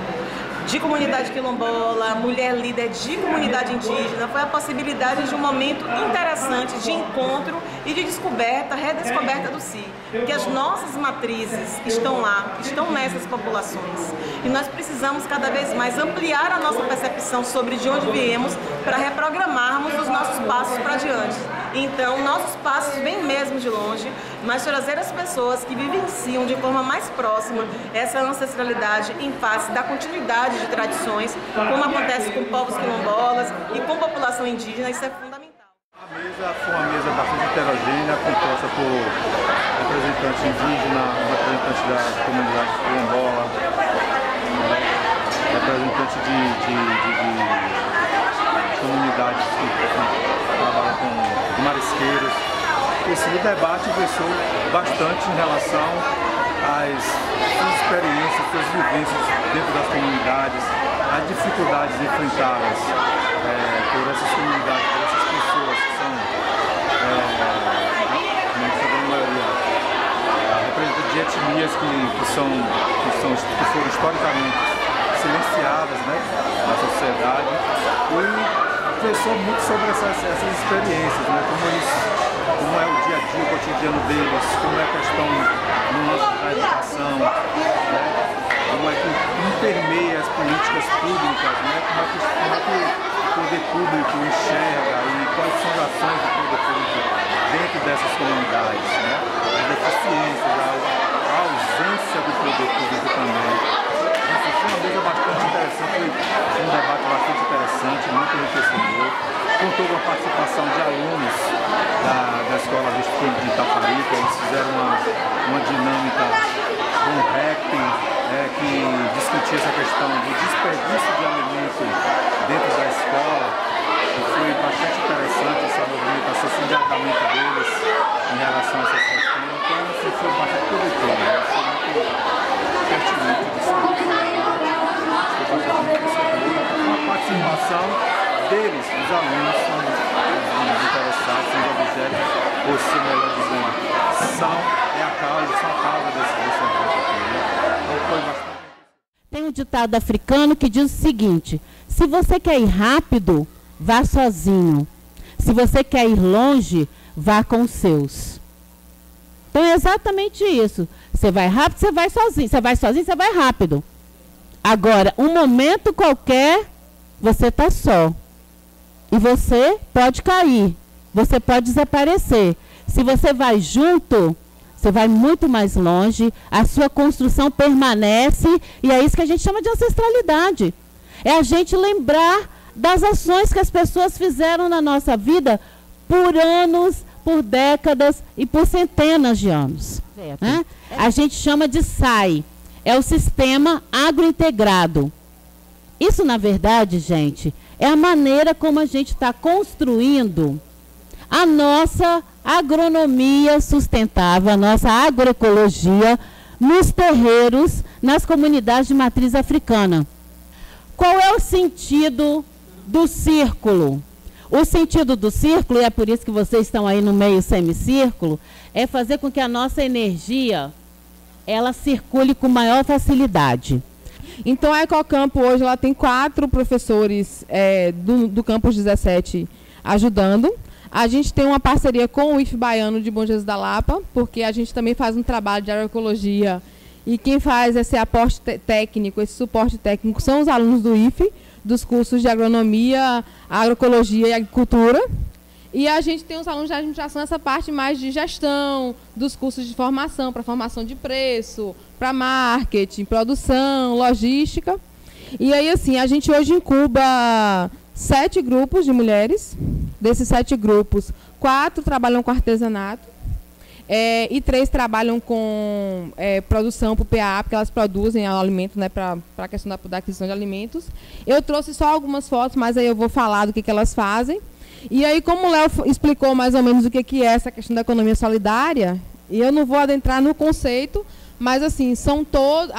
de comunidade quilombola, mulher líder de comunidade indígena, foi a possibilidade de um momento interessante de encontro e de descoberta, redescoberta do si. Porque as nossas matrizes estão lá, estão nessas populações. E nós precisamos cada vez mais ampliar a nossa percepção sobre de onde viemos para reprogramarmos os nossos passos para diante. Então, nossos passos vêm mesmo de longe, mas trazer as pessoas que vivenciam de forma mais próxima essa ancestralidade em face da continuidade de tradições, como acontece com povos quilombolas e com população indígena, isso é fundamental. A mesa foi uma mesa bastante heterogênea, composta por representantes indígenas, representantes da comunidade quilombola, representantes de comunidades que trabalham com marisqueiros. O debate versou bastante em relação às suas experiências, suas vivências dentro das comunidades, as dificuldades enfrentadas por essas comunidades, por essas pessoas que são, na maioria, representantes de etnias que foram historicamente silenciadas, né, na sociedade, e versou muito sobre essas experiências, né, como é o dia a dia, o cotidiano deles, como é a questão da educação, né? Como é que permeia as políticas públicas, né? Como é que o poder público enxerga e quais são as ações do poder público dentro dessas comunidades, né? As deficiências, a ausência do poder público também. Isso foi uma mesa bastante interessante, foi um debate bastante interessante, muito enriquecedor. Contou com a participação de alunos da Escola Vestido de Itaparica. Eles fizeram uma dinâmica, um rap que discutia essa questão do desperdício de alimento dentro da escola. E foi bastante interessante essa movimentação, esse engajamento deles em relação a essas questões. Então, assim, foi bastante produtivo, né? Foi muito pertinente de ser foi bastante enriquecedor. Com a participação deles, os alunos, são os interessados, são os objetos, ou se melhor dizendo, são a causa desse evento aqui, né? Então foi bastante. Tem um ditado africano que diz o seguinte: se você quer ir rápido, vá sozinho. Se você quer ir longe, vá com os seus. Então é exatamente isso. Você vai rápido, você vai sozinho. Você vai sozinho, você vai rápido. Agora, um momento qualquer, você está só. E você pode cair, você pode desaparecer. Se você vai junto, você vai muito mais longe, a sua construção permanece, e é isso que a gente chama de ancestralidade. É a gente lembrar das ações que as pessoas fizeram na nossa vida por anos, por décadas e por centenas de anos. Né? A gente chama de SAI, é o Sistema Agrointegrado. Isso, na verdade, gente, é a maneira como a gente está construindo a nossa agronomia sustentável, a nossa agroecologia nos terreiros, nas comunidades de matriz africana. Qual é o sentido do círculo? O sentido do círculo, e é por isso que vocês estão aí no meio semicírculo, é fazer com que a nossa energia ela circule com maior facilidade. Então, a Ecocampo hoje ela tem 4 professores do Campus 17 ajudando. A gente tem uma parceria com o IF Baiano de Bom Jesus da Lapa, porque a gente também faz um trabalho de agroecologia e quem faz esse aporte técnico, esse suporte técnico, são os alunos do IF, dos cursos de agronomia, agroecologia e agricultura. E a gente tem os alunos de administração, essa parte mais de gestão, dos cursos de formação, para formação de preço, para marketing, produção, logística. E aí, assim, a gente hoje incuba 7 grupos de mulheres. Desses 7 grupos, 4 trabalham com artesanato e 3 trabalham com produção para o PA, porque elas produzem alimento, né, para a questão da aquisição de alimentos. Eu trouxe só algumas fotos, mas aí eu vou falar do que elas fazem. E aí, como o Léo explicou mais ou menos o que é essa questão da economia solidária, e eu não vou adentrar no conceito, mas assim, são todos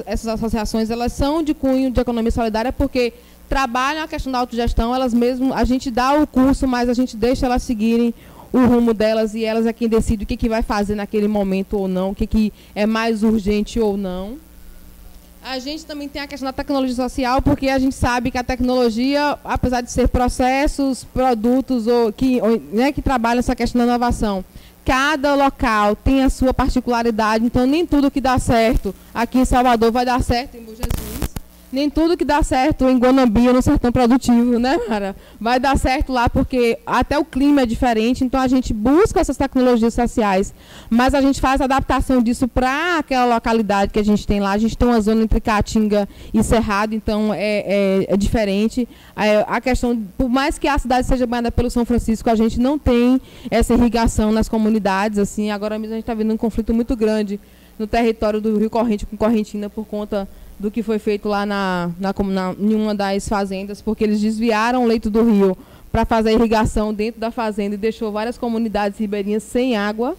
essas associações, elas são de cunho de economia solidária porque trabalham a questão da autogestão, elas mesmas, a gente dá o curso, mas a gente deixa elas seguirem o rumo delas e elas é quem decide o que vai fazer naquele momento ou não, o que é mais urgente ou não. A gente também tem a questão da tecnologia social, porque a gente sabe que a tecnologia, apesar de ser processos, produtos que trabalham essa questão da inovação, cada local tem a sua particularidade, então nem tudo que dá certo aqui em Salvador vai dar certo em Bom Jesus. Nem tudo que dá certo em Guanambi ou no Sertão Produtivo, né, Mara? Vai dar certo lá porque até o clima é diferente, então a gente busca essas tecnologias sociais, mas a gente faz a adaptação disso para aquela localidade que a gente tem lá. A gente tem uma zona entre Caatinga e Cerrado, então é diferente. A questão, por mais que a cidade seja banhada pelo São Francisco, a gente não tem essa irrigação nas comunidades, assim. Agora mesmo a gente está vendo um conflito muito grande no território do Rio Corrente com Correntina por conta do que foi feito lá em uma das fazendas, porque eles desviaram o leito do rio para fazer a irrigação dentro da fazenda e deixou várias comunidades ribeirinhas sem água.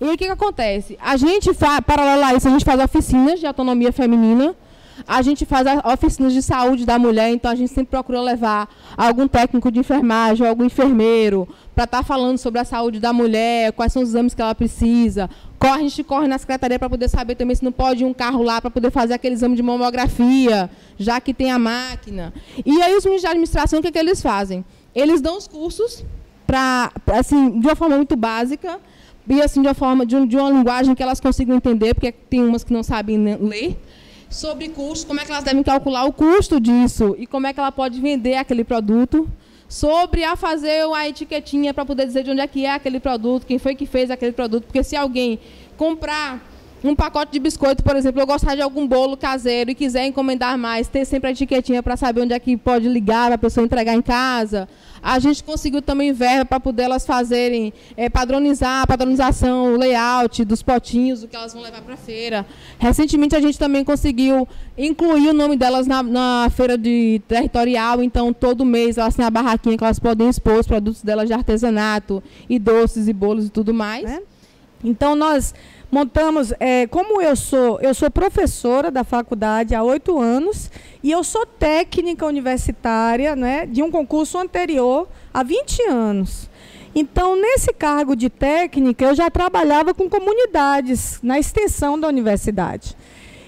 E aí o que acontece? A gente paralelo a isso, a gente faz oficinas de autonomia feminina, a gente faz oficinas de saúde da mulher, então a gente sempre procura levar algum técnico de enfermagem, algum enfermeiro, para estar falando sobre a saúde da mulher, quais são os exames que ela precisa. A gente corre na secretaria para poder saber também se não pode ir um carro lá para poder fazer aquele exame de mamografia, já que tem a máquina. E aí os ministros de administração, o que eles fazem? Eles dão os cursos assim, de uma forma muito básica e assim, de uma linguagem que elas consigam entender, porque tem umas que não sabem ler, sobre custos, como é que elas devem calcular o custo disso e como é que ela pode vender aquele produto, sobre a fazer a etiquetinha para poder dizer de onde é que é aquele produto, quem foi que fez aquele produto, porque se alguém comprar um pacote de biscoito, por exemplo, eu gostar de algum bolo caseiro e quiser encomendar mais, ter sempre a etiquetinha para saber onde é que pode ligar para a pessoa entregar em casa. A gente conseguiu também verba para poder elas fazerem, padronização, o layout dos potinhos, o que elas vão levar para a feira. Recentemente a gente também conseguiu incluir o nome delas na feira territorial, então todo mês elas têm a barraquinha que elas podem expor os produtos delas de artesanato, e doces, e bolos e tudo mais. Então nós montamos, como eu sou professora da faculdade há 8 anos e eu sou técnica universitária, né, de um concurso anterior há 20 anos. Então, nesse cargo de técnica, eu já trabalhava com comunidades na extensão da universidade.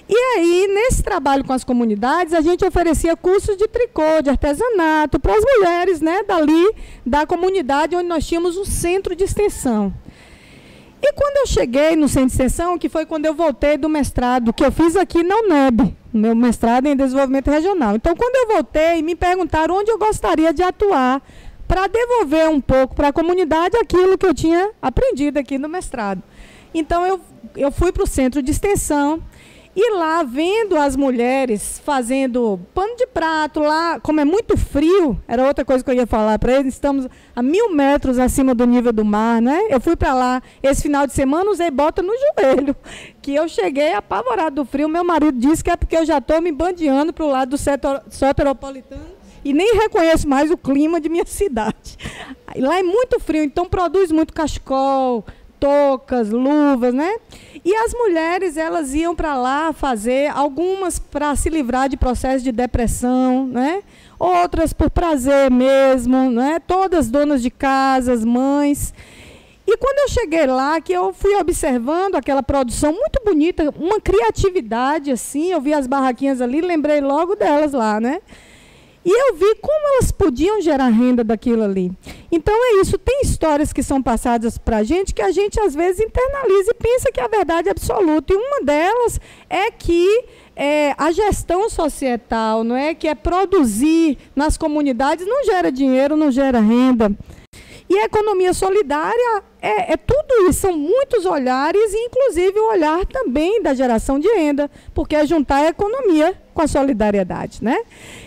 E aí, nesse trabalho com as comunidades, a gente oferecia cursos de tricô, de artesanato, para as mulheres, né, dali, da comunidade onde nós tínhamos um centro de extensão. E quando eu cheguei no centro de extensão, que foi quando eu voltei do mestrado, que eu fiz aqui na UNEB, meu mestrado em desenvolvimento regional. Então, quando eu voltei, me perguntaram onde eu gostaria de atuar, para devolver um pouco para a comunidade aquilo que eu tinha aprendido aqui no mestrado. Então, eu fui para o centro de extensão E lá, vendo as mulheres fazendo pano de prato, lá, como é muito frio, era outra coisa que eu ia falar para eles, estamos a 1000 metros acima do nível do mar, né? Eu fui para lá esse final de semana, usei bota no joelho, que eu cheguei apavorado do frio. Meu marido disse que é porque eu já estou me bandeando para o lado do soteropolitano e nem reconheço mais o clima de minha cidade. Lá é muito frio, então produz muito cachecol, toucas, luvas, né? E as mulheres, elas iam para lá fazer, algumas para se livrar de processo de depressão, né? Outras por prazer mesmo, né? Todas donas de casas, mães. E quando eu cheguei lá, que eu fui observando aquela produção muito bonita, uma criatividade assim, eu vi as barraquinhas ali, lembrei logo delas lá, né? E eu vi como elas podiam gerar renda daquilo ali. Então é isso, tem histórias que são passadas para a gente que a gente às vezes internaliza e pensa que é a verdade absoluta. E uma delas é que a gestão societal, não é, que é produzir nas comunidades, não gera dinheiro, não gera renda. E a economia solidária é tudo isso, são muitos olhares, inclusive o olhar também da geração de renda, porque é juntar a economia com a solidariedade, né?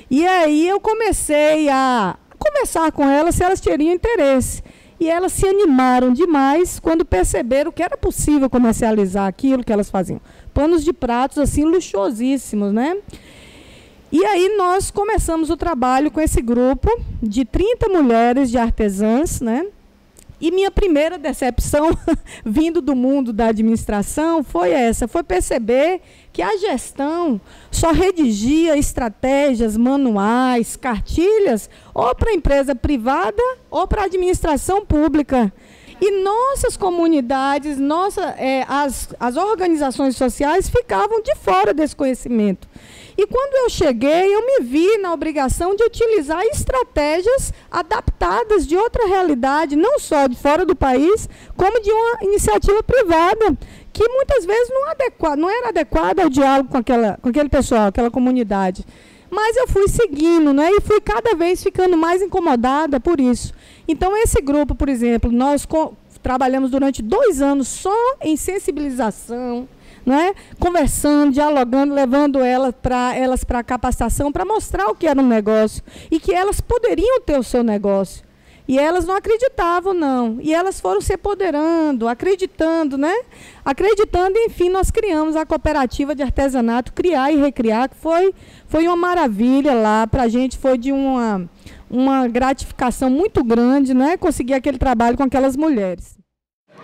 E aí eu comecei a conversar com elas se elas teriam interesse. E elas se animaram demais quando perceberam que era possível comercializar aquilo que elas faziam. Panos de pratos assim luxuosíssimos, né? E aí nós começamos o trabalho com esse grupo de 30 mulheres de artesãs, né? E minha primeira decepção, vindo do mundo da administração, foi essa, foi perceber que a gestão só redigia estratégias, manuais, cartilhas, ou para a empresa privada ou para a administração pública. E nossas comunidades, as organizações sociais ficavam de fora desse conhecimento. E quando eu cheguei, eu me vi na obrigação de utilizar estratégias adaptadas de outra realidade, não só de fora do país, como de uma iniciativa privada, que muitas vezes não era adequada ao diálogo com aquele pessoal, aquela comunidade. Mas eu fui seguindo, né, e fui cada vez ficando mais incomodada por isso. Então, esse grupo, por exemplo, nós trabalhamos durante 2 anos só em sensibilização, né? Conversando, dialogando, levando elas para capacitação, para mostrar o que era um negócio e que elas poderiam ter o seu negócio. E elas não acreditavam, não. E elas foram se apoderando, acreditando, né? Acreditando, enfim, nós criamos a cooperativa de artesanato Criar e Recriar, que foi uma maravilha lá, para a gente foi de uma gratificação muito grande, né? Conseguir aquele trabalho com aquelas mulheres.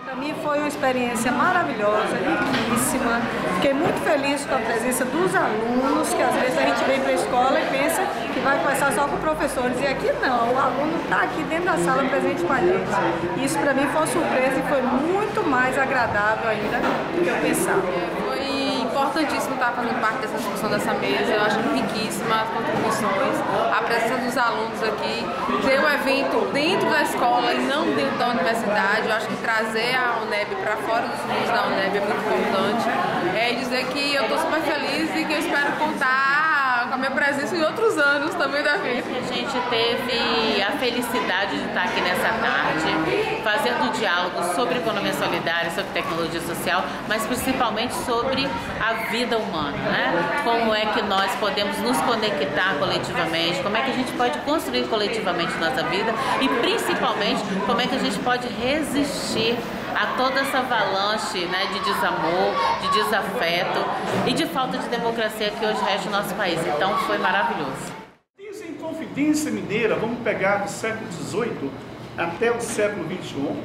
Para mim foi uma experiência maravilhosa, riquíssima. Fiquei muito feliz com a presença dos alunos, que às vezes a gente vem para a escola e pensa que vai conversar só com professores. E aqui não, o aluno está aqui dentro da sala presente com a gente. Isso para mim foi uma surpresa e foi muito mais agradável ainda do que eu pensava. Foi importantíssimo estar fazendo parte dessa discussão dessa mesa, eu acho riquíssima as contribuições, a presença dos alunos aqui, ter um evento dentro da escola e não dentro da universidade. Eu acho que trazer a UNEB para fora dos muros da UNEB é muito importante. É dizer que eu estou super feliz e que eu espero contar com a minha presença em outros anos também da vida. A gente teve a felicidade de estar aqui nessa tarde, fazendo diálogo sobre economia solidária, sobre tecnologia social, mas principalmente sobre a vida humana, né? Como é que nós podemos nos conectar coletivamente, como é que a gente pode construir coletivamente nossa vida e principalmente como é que a gente pode resistir a toda essa avalanche, né, de desamor, de desafeto e de falta de democracia que hoje rege o nosso país. Então foi maravilhoso. Dizem Confidência Mineira, vamos pegar do século XVIII até o século XXI,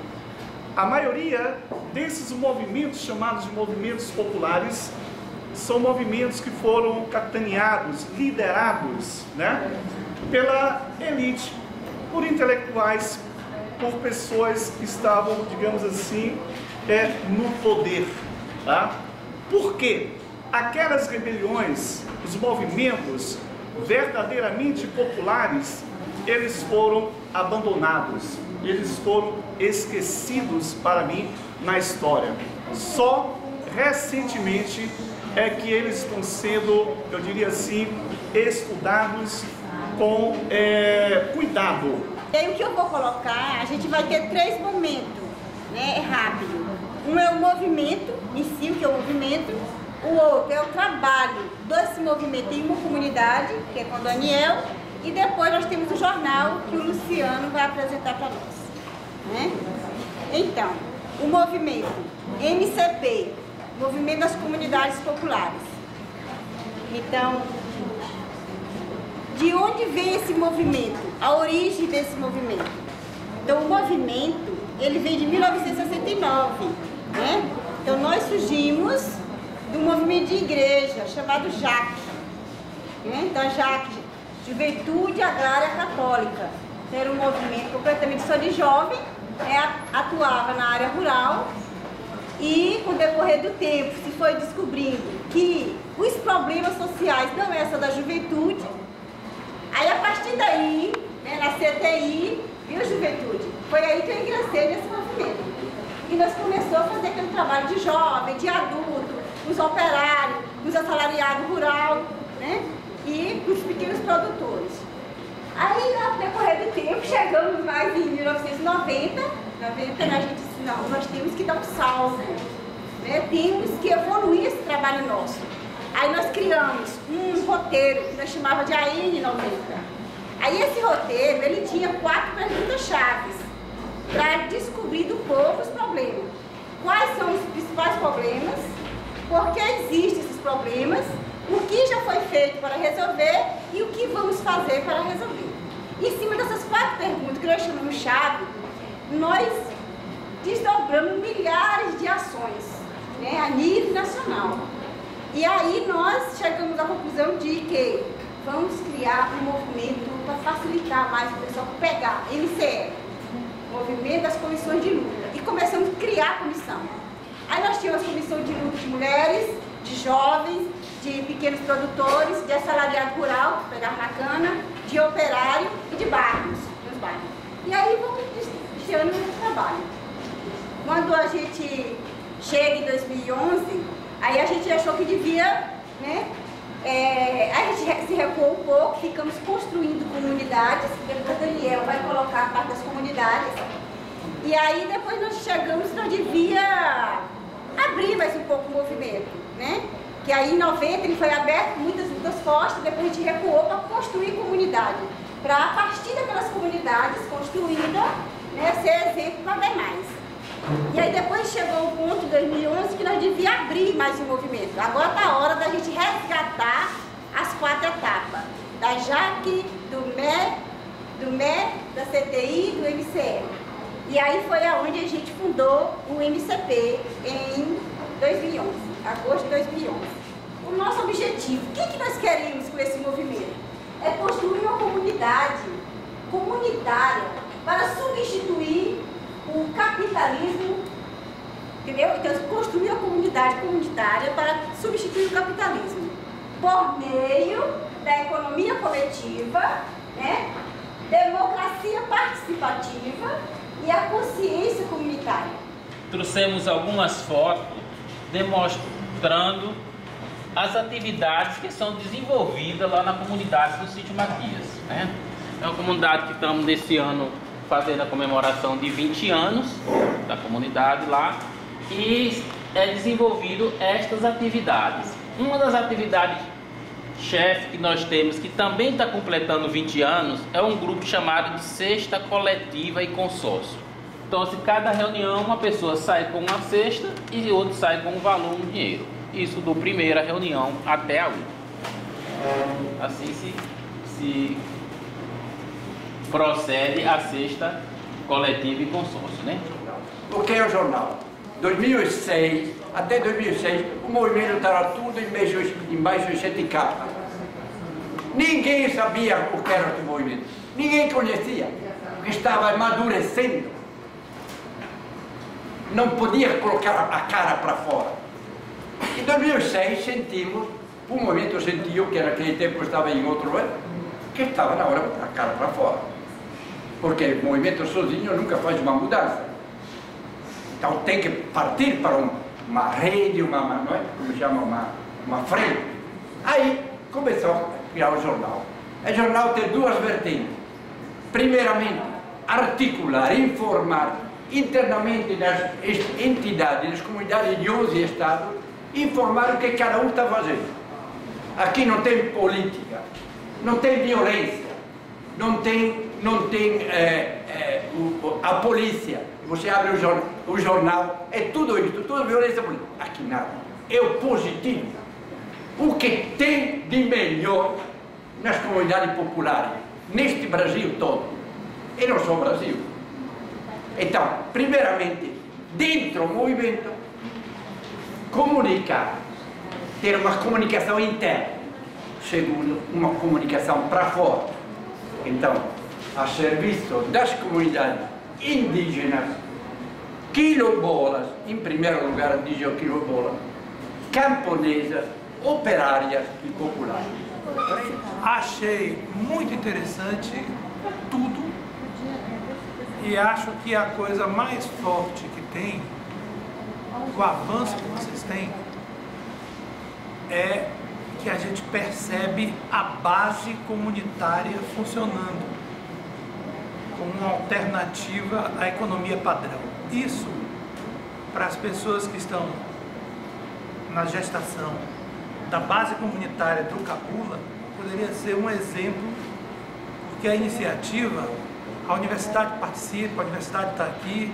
a maioria desses movimentos chamados de movimentos populares são movimentos que foram capitaneados, liderados, né, pela elite, por intelectuais, por pessoas que estavam, digamos assim, no poder. Tá? Por quê? Aquelas rebeliões, os movimentos verdadeiramente populares, eles foram abandonados, eles foram esquecidos para mim na história. Só recentemente é que eles estão sendo, eu diria assim, estudados com cuidado. E aí o que eu vou colocar, a gente vai ter 3 momentos, né? É rápido. Um é o movimento em si, o que é o movimento. O outro é o trabalho desse movimento em uma comunidade, que é com o Daniel, e depois nós temos o jornal que o Luciano vai apresentar para nós. Né? Então, o movimento MCP, Movimento das Comunidades Populares. Então, de onde vem esse movimento? A origem desse movimento? Então, o movimento, ele vem de 1969, né? Então, nós surgimos de um movimento de igreja chamado JAC. Né? Então, JAC, Juventude Agrária Católica. Era um movimento completamente só de jovem, atuava na área rural e, com o decorrer do tempo, se foi descobrindo que os problemas sociais não é só da juventude. Aí, a partir daí, né, na CTI, viu, juventude? Foi aí que eu ingressei nesse movimento. E nós começamos a fazer aquele trabalho de jovem, de adulto, os operários, os assalariados rural, né? E os pequenos produtores. Aí, no decorrer do tempo, chegamos mais em 1990, a gente disse, não, nós temos que dar um salto, né? Temos que evoluir esse trabalho nosso. Aí nós criamos um roteiro que nós chamávamos de AN 90. Aí esse roteiro, ele tinha 4 perguntas-chave para descobrir do povo os problemas. Quais são os principais problemas? Por que existem esses problemas? O que já foi feito para resolver e o que vamos fazer para resolver. Em cima dessas 4 perguntas que nós chamamos chave, nós desdobramos milhares de ações, né, a nível nacional. E aí nós chegamos à conclusão de que vamos criar um movimento para facilitar mais o pessoal pegar MCE, Movimento das Comissões de Luta, e começamos a criar a comissão. Aí nós tínhamos a comissão de luta de mulheres, de jovens, de pequenos produtores, de assalariado rural, pegar na cana, de operário e de bairros, nos bairros. E aí vamos iniciando o trabalho. Quando a gente chega em 2011, aí a gente achou que devia, né? A gente se recuou um pouco, ficamos construindo comunidades, o Daniel vai colocar a parte das comunidades. E aí depois nós chegamos que nós devia abrir mais um pouco o movimento, né? Que aí em 90 ele foi aberto, muitas lutas fortes, depois a gente recuou para construir comunidade. Para a partir daquelas comunidades construídas, né, ser exemplo para demais. E aí depois chegou o ponto, em 2011, que nós devíamos abrir mais o movimento. Agora está a hora da gente resgatar as 4 etapas. Da JAC, do MEC, da CTI e do MCE. E aí foi aonde a gente fundou o MCP em 2011, agosto de 2011. O nosso objetivo, o que nós queremos com esse movimento? É construir uma comunidade comunitária para substituir o capitalismo, entendeu? Então, construir a comunidade comunitária para substituir o capitalismo por meio da economia coletiva, né? Democracia participativa e a consciência comunitária. Trouxemos algumas fotos demonstrando as atividades que são desenvolvidas lá na comunidade do Sítio Matias, né? É uma comunidade que estamos nesse ano fazendo a comemoração de 20 anos da comunidade lá e é desenvolvido estas atividades. Uma das atividades chefe que nós temos, que também está completando 20 anos, é um grupo chamado de Cesta Coletiva e Consórcio. Então, se cada reunião uma pessoa sai com uma cesta e o outro sai com um valor, um dinheiro. Isso do primeira reunião até a última. Assim se procede a Cesta Coletiva e Consórcio, né? O que é o jornal? 2006, até 2006, o movimento estava tudo embaixo de 7 capas. Ninguém sabia o que era o movimento. Ninguém conhecia, porque estava amadurecendo. Não podia colocar a cara para fora. Em 2006 sentimos, o movimento sentiu que naquele tempo estava em outro lugar, que estava na hora de botar a cara para fora. Porque o movimento sozinho nunca faz uma mudança. Então tem que partir para uma rede, não é? Como chama, uma frente. Aí começou a criar o jornal. O jornal tem 2 vertentes. Primeiramente, articular, informar internamente nas entidades, nas comunidades de 11 estados, informar o que cada um está fazendo. Aqui não tem política, não tem violência, não tem a polícia. Você abre o jornal, é tudo isso, tudo violência política. Aqui nada, é o positivo. O que tem de melhor nas comunidades populares, neste Brasil todo, e não só o Brasil. Então, primeiramente, dentro do movimento, comunicar, ter uma comunicação interna. Segundo, uma comunicação para fora. Então, a serviço das comunidades indígenas, quilombolas, em primeiro lugar digo quilombolas, camponesas, operárias e populares. Achei muito interessante tudo e acho que a coisa mais forte que tem, o avanço que vocês têm, é que a gente percebe a base comunitária funcionando como uma alternativa à economia padrão. Isso, para as pessoas que estão na gestação da base comunitária do Cabula, poderia ser um exemplo, porque a iniciativa, a universidade participa, a universidade está aqui,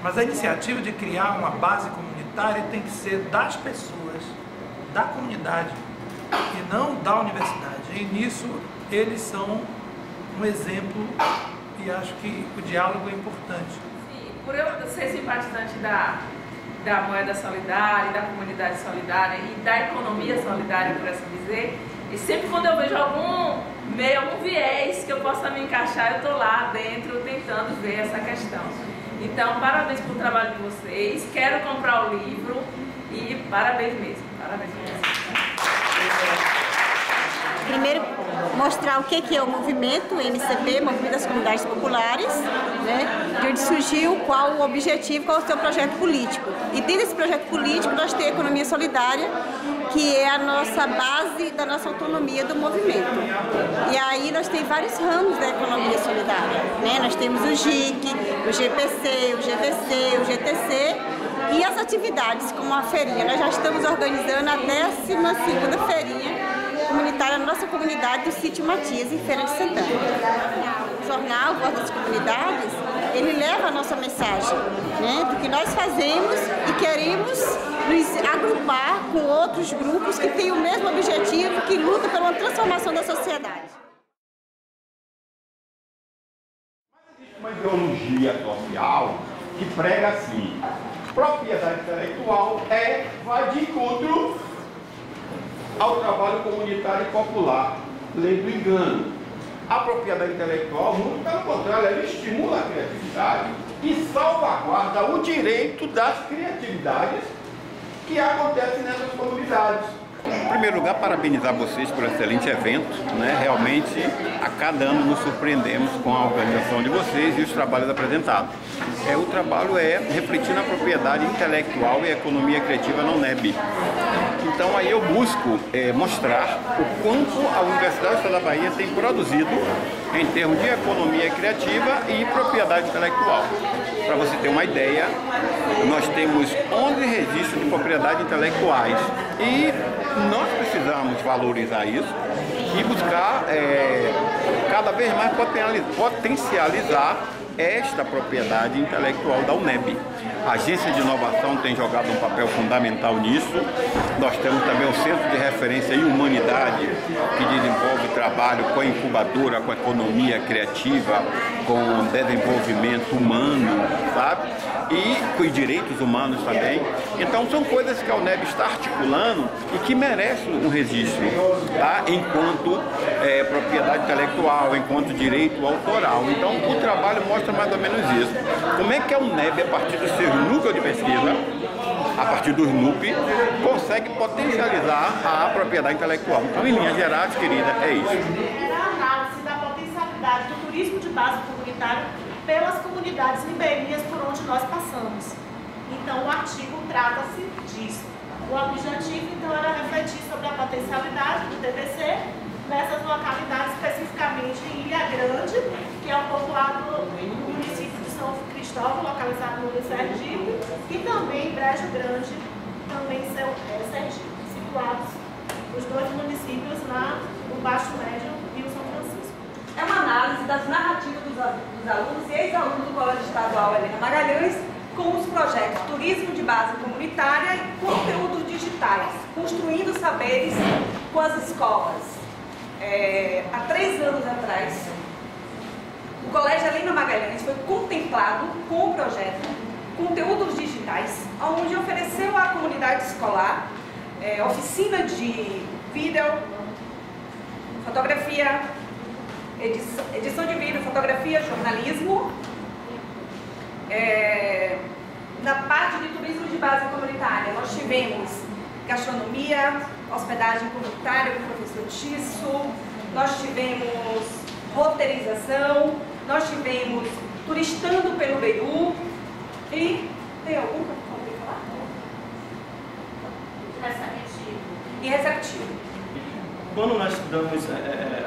mas a iniciativa de criar uma base comunitária tem que ser das pessoas, da comunidade, e não da universidade. E nisso eles são um exemplo e acho que o diálogo é importante. Sim, por eu ser simpatizante da moeda solidária, da comunidade solidária e da economia solidária, por assim dizer, e sempre quando eu vejo algum viés que eu possa me encaixar, eu estou lá dentro tentando ver essa questão. Então, parabéns pelo trabalho de vocês, quero comprar o livro e parabéns mesmo, parabéns mesmo. Primeiro, mostrar o que é o movimento, o MCP, Movimento das Comunidades Populares, né? De onde surgiu, qual o objetivo, qual o seu projeto político. E dentro desse projeto político, nós temos a economia solidária, que é a nossa base da nossa autonomia do movimento. E aí nós temos vários ramos da economia solidária, né? Nós temos o GIC, o GPC, o GVC, o GTC e as atividades, como a feirinha. Nós já estamos organizando a 12ª feirinha comunitária na nossa comunidade do Sítio Matias, em Feira de Santana. O jornal Voz das Comunidades, ele leva a nossa mensagem, né, do que nós fazemos e queremos nos agrupar com outros grupos que têm o mesmo objetivo, que lutam pela transformação da sociedade. Uma ideologia social que prega assim: propriedade intelectual vai de encontro ao trabalho comunitário e popular, lei do engano. A propriedade intelectual, muito pelo contrário, ela estimula a criatividade e salvaguarda o direito das criatividades que acontecem nessas comunidades. Em primeiro lugar, parabenizar vocês por um excelente evento, né? Realmente, a cada ano nos surpreendemos com a organização de vocês e os trabalhos apresentados. O trabalho é refletir na propriedade intelectual e economia criativa na UNEB. Então, aí eu busco mostrar o quanto a Universidade do Estado da Bahia tem produzido em termos de economia criativa e propriedade intelectual. Para você ter uma ideia, nós temos 11 registros de propriedade intelectuais e nós precisamos valorizar isso e buscar cada vez mais potencializar esta propriedade intelectual da UNEB. A Agência de Inovação tem jogado um papel fundamental nisso. Nós temos também o Centro de Referência em Humanidade, que desenvolve trabalho com a incubadora, com a economia criativa, com desenvolvimento humano, sabe? E com os direitos humanos também. Então são coisas que a UNEB está articulando e que merecem um registro, tá? Enquanto propriedade intelectual, enquanto direito autoral. Então o trabalho mostra mais ou menos isso. Como é que a UNEB, a partir do seu núcleo de pesquisa, a partir do NUP, consegue potencializar a propriedade intelectual. Então, em linhas gerais, querida, é isso. A análise da potencialidade do turismo de base comunitária pelas comunidades ribeirinhas por onde nós passamos. Então, o artigo trata-se disso. O objetivo, então, era refletir sobre a potencialidade do TBC nessas localidades, especificamente em Ilha Grande, que é um povoado do município de São Cristóvão, localizado no Rio Sergipe, e também em Brejo Grande, também também são situados os 2 municípios no Baixo Médio e o São Francisco. É uma análise das narrativas dos alunos e ex-alunos do Colégio Estadual Helena Magalhães com os projetos Turismo de Base Comunitária e Conteúdos Digitais, construindo saberes com as escolas. Há 3 anos atrás, o Colégio Helena Magalhães foi contemplado com o projeto Conteúdos Digitais, onde ofereceu à comunidade escolar oficina de vídeo, fotografia, edição de vídeo, fotografia, jornalismo. Na parte de turismo de base comunitária, nós tivemos gastronomia, hospedagem comunitária com o professor Tisso, nós tivemos roteirização, nós tivemos turistando pelo Beirut e tem algum que eu falei falar? E receptivo. Quando nós estudamos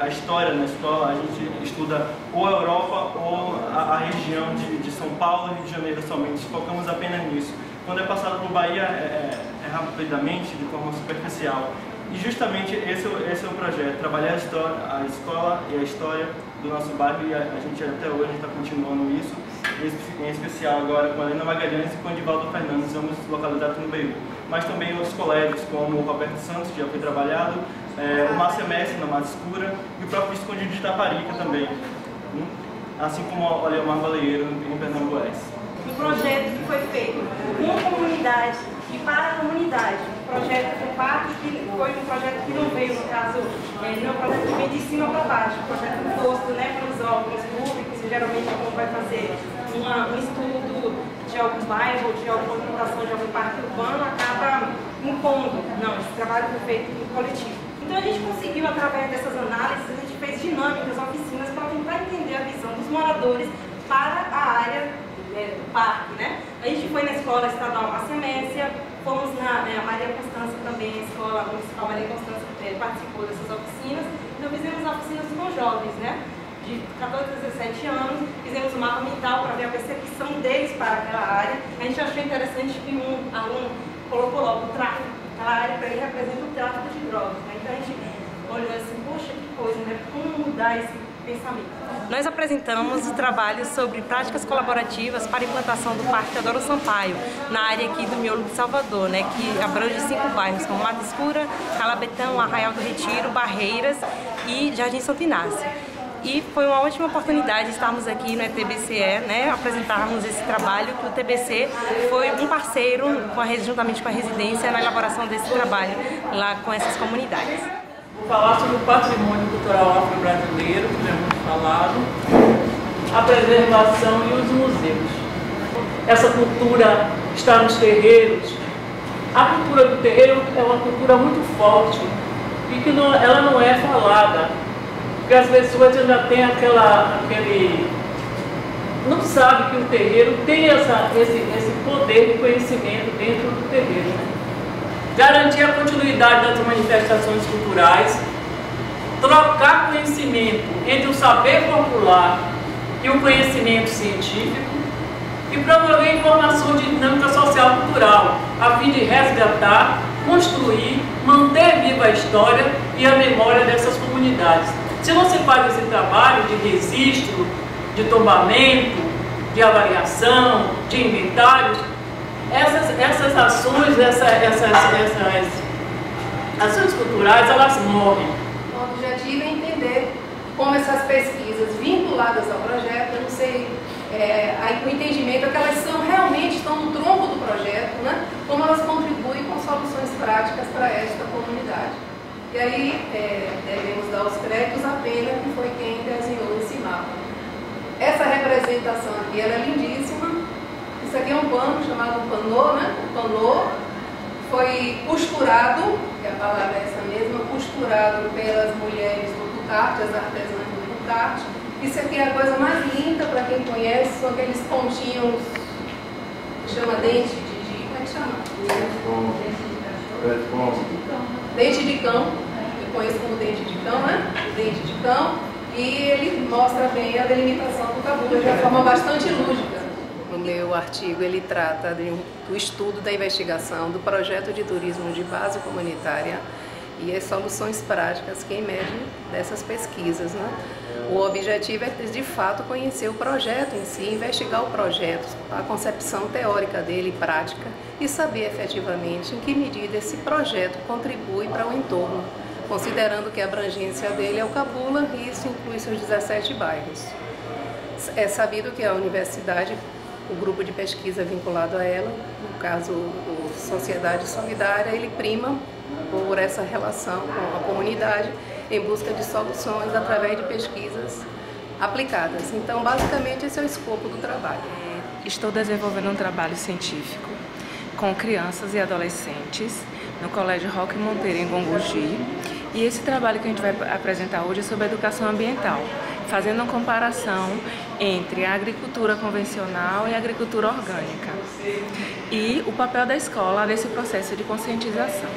a história na escola, a gente estuda ou a Europa ou a região de São Paulo e Rio de Janeiro somente, focamos apenas nisso. Quando é passado por Bahia, é rapidamente, de forma superficial. E justamente esse é o projeto, trabalhar a escola e a história do nosso bairro, e a gente até hoje está continuando isso, em especial agora com a Helena Magalhães e com o Edivaldo Fernandes, ambos localizados no Beirut. Mas também outros colégios, como o Roberto Santos, que já foi trabalhado, o Márcia Messi, na Mata Escura, e o próprio Visconde de Itaparica também, assim como o Leomar Baleiro em Pernambués. Um projeto que foi feito com a comunidade e para a comunidade. O projeto foi um projeto que não veio, no caso, não é um projeto que vem de cima para baixo, um projeto imposto para os órgãos públicos, e geralmente quando vai fazer um estudo de algum bairro, de alguma implantação de algum parque urbano, acaba impondo. Não, esse trabalho foi feito em coletivo. Então a gente conseguiu, através dessas análises, a gente fez dinâmicas, oficinas, para tentar entender a visão dos moradores para a área do parque, né? A gente foi na Escola Estadual Márcia Messia, fomos na Maria Constância também, a Escola Municipal Maria Constância participou dessas oficinas. Então fizemos oficinas com jovens, né? De 14 a 17 anos, fizemos um mapa mental para ver a percepção deles para aquela área. A gente achou interessante que um aluno colocou logo o tráfico, aquela área para ele representa o tráfico de drogas, né? Então a gente olhou assim, poxa, que coisa, né? Como mudar esse pensamento? Nós apresentamos trabalhos sobre práticas colaborativas para a implantação do Parque Teodoro Sampaio, na área aqui do miolo de Salvador, né, que abrange 5 bairros, como Mata Escura, Calabetão, Arraial do Retiro, Barreiras e Jardim Santo Inácio. E foi uma ótima oportunidade estarmos aqui no ETBCE, né, apresentarmos esse trabalho, que o TBC foi um parceiro, juntamente com a residência, na elaboração desse trabalho lá com essas comunidades. Vou falar sobre o patrimônio cultural afro-brasileiro, que já é muito falado, a preservação e os museus. Essa cultura está nos terreiros. A cultura do terreiro é uma cultura muito forte e que ela não é falada, porque as pessoas ainda têm não sabem que o terreiro tem esse poder de conhecimento dentro do terreiro, né? Garantir a continuidade das manifestações culturais, trocar conhecimento entre o saber popular e o conhecimento científico e promover informação de dinâmica social cultural, a fim de resgatar, construir, manter viva a história e a memória dessas comunidades. Se você faz esse trabalho de registro, de tombamento, de avaliação, de inventário, essas ações, ações culturais, elas morrem. O objetivo é entender como essas pesquisas vinculadas ao projeto, eu não sei, o entendimento é que elas realmente estão no tronco do projeto, né? Como elas contribuem com soluções práticas para esta comunidade. E aí devemos dar os créditos à Pena, que foi quem desenhou esse mapa. Essa representação aqui ela é lindíssima. Isso aqui é um pano chamado panô, né? O panô foi costurado, que a palavra é essa mesma, costurado pelas mulheres do Tucarte, as artesãs do Tucarte. Isso aqui é a coisa mais linda para quem conhece, são aqueles pontinhos, chama dente de como é que chama? Dente de cão, eu conheço como dente de cão, né? Dente de cão, e ele mostra bem a delimitação do cabelo de uma forma bastante lúdica. O meu artigo ele trata do estudo da investigação do projeto de turismo de base comunitária e as soluções práticas que emergem dessas pesquisas, né? O objetivo é, de fato, conhecer o projeto em si, investigar o projeto, a concepção teórica dele e prática e saber efetivamente em que medida esse projeto contribui para o entorno, considerando que a abrangência dele é o Cabula e isso inclui seus 17 bairros. É sabido que a universidade, o grupo de pesquisa vinculado a ela, no caso o Sociedade Solidária, ele prima por essa relação com a comunidade em busca de soluções através de pesquisas aplicadas. Então, basicamente, esse é o escopo do trabalho. Estou desenvolvendo um trabalho científico com crianças e adolescentes no Colégio Roque Monteiro, em Gongogi. E esse trabalho que a gente vai apresentar hoje é sobre educação ambiental, fazendo uma comparação entre a agricultura convencional e a agricultura orgânica e o papel da escola nesse processo de conscientização.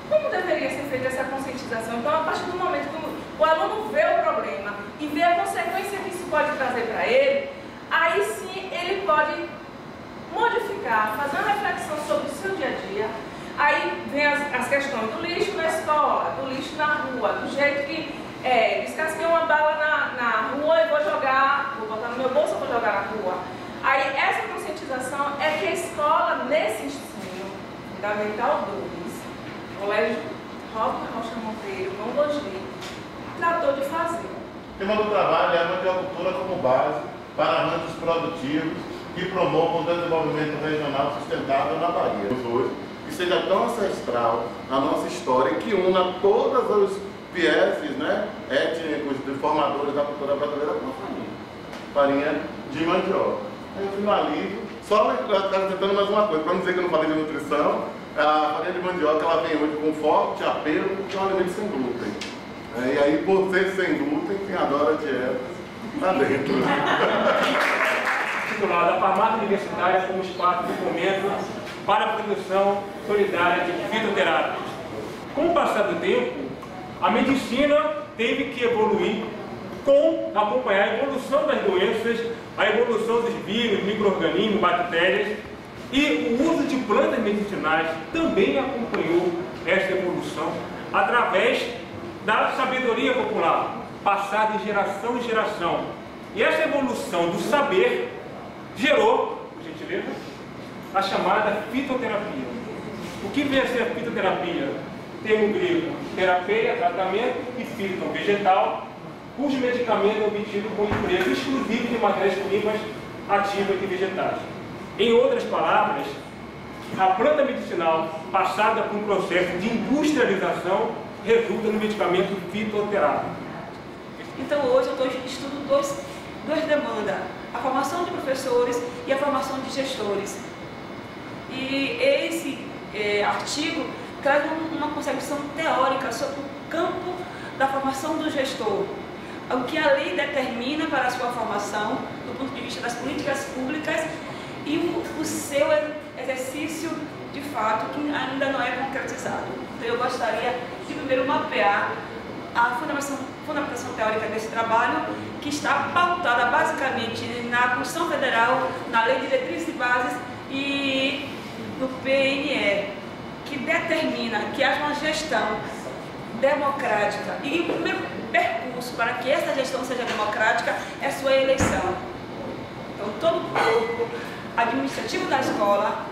Como deveria ser feita essa conscientização? Então, a partir do momento que o aluno vê o problema e vê a consequência que isso pode trazer para ele, aí sim ele pode modificar, fazer uma reflexão sobre o seu dia a dia. Aí vem as questões do lixo na escola, do lixo na rua, do jeito que descasquei uma bala na rua e vou botar no meu bolso e vou jogar na rua. Aí essa conscientização é que a escola, nesse ensino fundamental 2, Colégio Roque Rocha Monteiro, Gongogi, tratou de fazer. O tema do trabalho é a mandicultura como base para arranjos produtivos que promovam o desenvolvimento regional sustentável na Bahia. Hoje, que seja tão ancestral na nossa história que una todos os vieses, né, étnicos de formadores da cultura brasileira com a farinha de mandioca. Aí eu finalizo, só acrescentando mais uma coisa, para não dizer que eu não falei de nutrição, a farinha de mandioca ela vem hoje com forte apelo porque é um alimento sem glúten. E aí, por ser sem glúten, quem adora dietas lá dentro. Titulada a farmácia universitária como espaço de fomento para a produção solidária de fitoterápicos. Com o passar do tempo, a medicina teve que evoluir com acompanhar a evolução das doenças, a evolução dos vírus, micro-organismos, bactérias, e o uso de plantas medicinais também acompanhou essa evolução através da sabedoria popular, passada de geração em geração. E essa evolução do saber gerou, por gentileza, a chamada fitoterapia. O que vem a ser a fitoterapia? Termo grego, terapia, tratamento, e fito, vegetal, cujo medicamento é obtido com emprego exclusivo de matérias-primas ativas de vegetais. Em outras palavras, a planta medicinal passada por um processo de industrialização resulta no medicamento fitoterápico. Então hoje eu estudo duas demandas, a formação de professores e a formação de gestores. E esse artigo traz uma concepção teórica sobre o campo da formação do gestor, o que a lei determina para a sua formação, do ponto de vista das políticas públicas, e o seu exercício de fato, que ainda não é concretizado. Então eu gostaria de primeiro mapear a fundamentação teórica desse trabalho, que está pautada basicamente na Constituição Federal, na Lei de Diretrizes e Bases e no PNE, que determina que haja uma gestão democrática. E o primeiro percurso para que essa gestão seja democrática é sua eleição. Então todo o corpo administrativo da escola,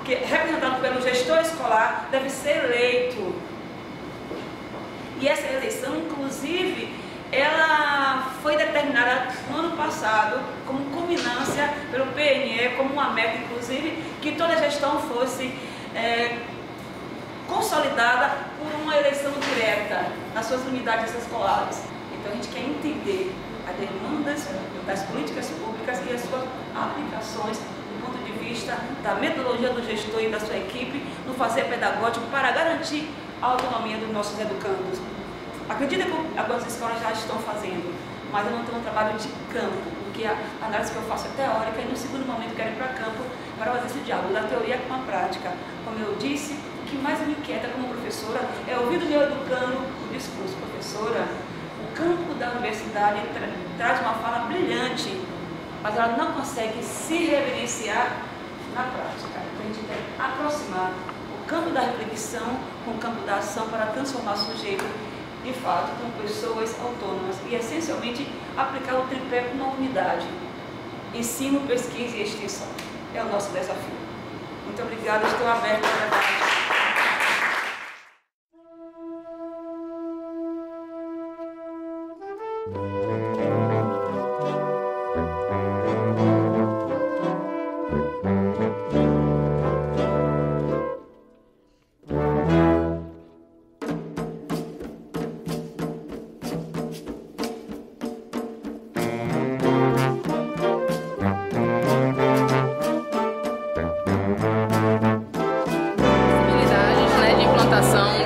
que é representado pelo gestor escolar, deve ser eleito. E essa eleição, inclusive, ela foi determinada no ano passado como culminância pelo PNE, como uma meta, inclusive, que toda a gestão fosse consolidada por uma eleição direta nas suas unidades escolares. Então a gente quer entender as demandas das políticas públicas e as suas aplicações do ponto de vista da metodologia do gestor e da sua equipe no fazer pedagógico para garantir a autonomia dos nossos educandos. Acredito que algumas escolas já estão fazendo, mas eu não tenho um trabalho de campo, porque a análise que eu faço é teórica e no segundo momento quero ir para campo para fazer esse diálogo da teoria com a prática. Como eu disse, o que mais me inquieta como professora é ouvir do meu educando o discurso. Professora, o campo da universidade traz uma fala brilhante, mas ela não consegue se reverenciar na prática. Então a gente tem que aproximar o campo da reflexão com o campo da ação para transformar o sujeito, de fato, com pessoas autônomas e, essencialmente, aplicar o tripé com uma unidade. Ensino, pesquisa e extensão. É o nosso desafio. Muito obrigada, estou aberta para debate.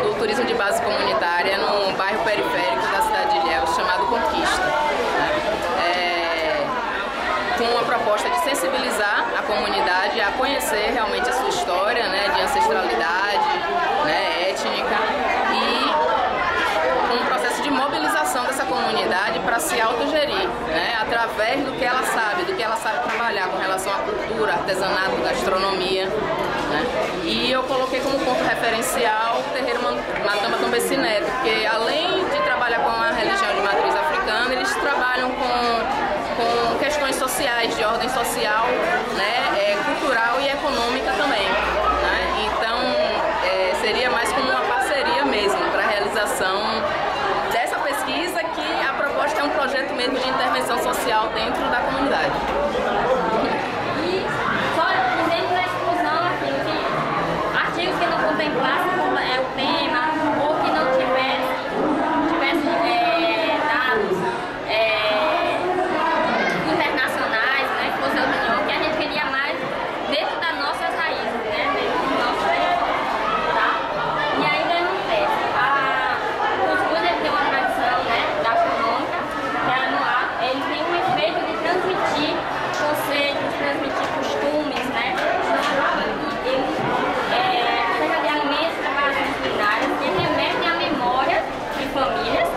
Do turismo de base comunitária num bairro periférico da cidade de Ilhéus, chamado Conquista, com uma proposta de sensibilizar a comunidade a conhecer realmente a sua história, de ancestralidade, étnica, e um processo de mobilização dessa comunidade para se autogerir, através do que ela sabe trabalhar com relação à cultura, artesanato, gastronomia. E eu coloquei como ponto referencial o terreiro Matamba Tombesi Neto, porque além de trabalhar com a religião de matriz africana, eles trabalham com questões sociais, de ordem social, cultural e econômica também. Então seria mais como uma parceria mesmo para a realização dessa pesquisa, que a proposta é um projeto mesmo de intervenção social dentro da comunidade. Que não contemplasse como é o tema, ou que não tivesse dados internacionais, que fosse o melhor, que a gente queria mais dentro das nossas raízes, dentro do nosso território, tá? E ainda não fez. O cuscuz tem uma tradição gastronômica, que é anual, ele tem um efeito de transmitir conceitos, transmitir costumes, que remetem à memória de famílias,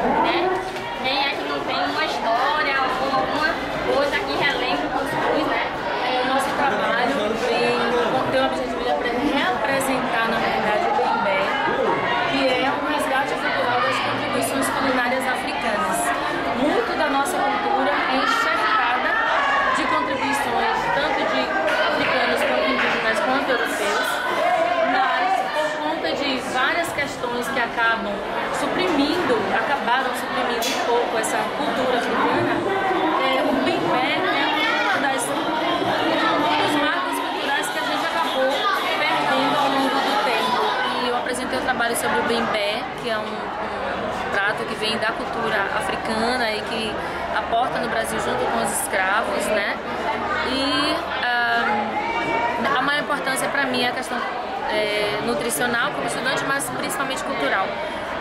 Quem é que não tem uma história ou alguma coisa que relembra o cuscuz, O nosso trabalho tem o objetivo de reapresentar, na verdade, o bembé, que é um resgate cultural das contribuições culinárias africanas. Muito da nossa cultura é enxertada de contribuições, tanto de africanos quanto indígenas quanto europeus, de várias questões que acabaram suprimindo um pouco essa cultura africana. O bembé é um dos marcos culturais que a gente acabou perdendo ao longo do tempo. E eu apresentei um trabalho sobre o bembé, que é um prato que vem da cultura africana e que aporta no Brasil junto com os escravos, E a maior importância para mim é a questão nutricional como estudante, mas principalmente cultural,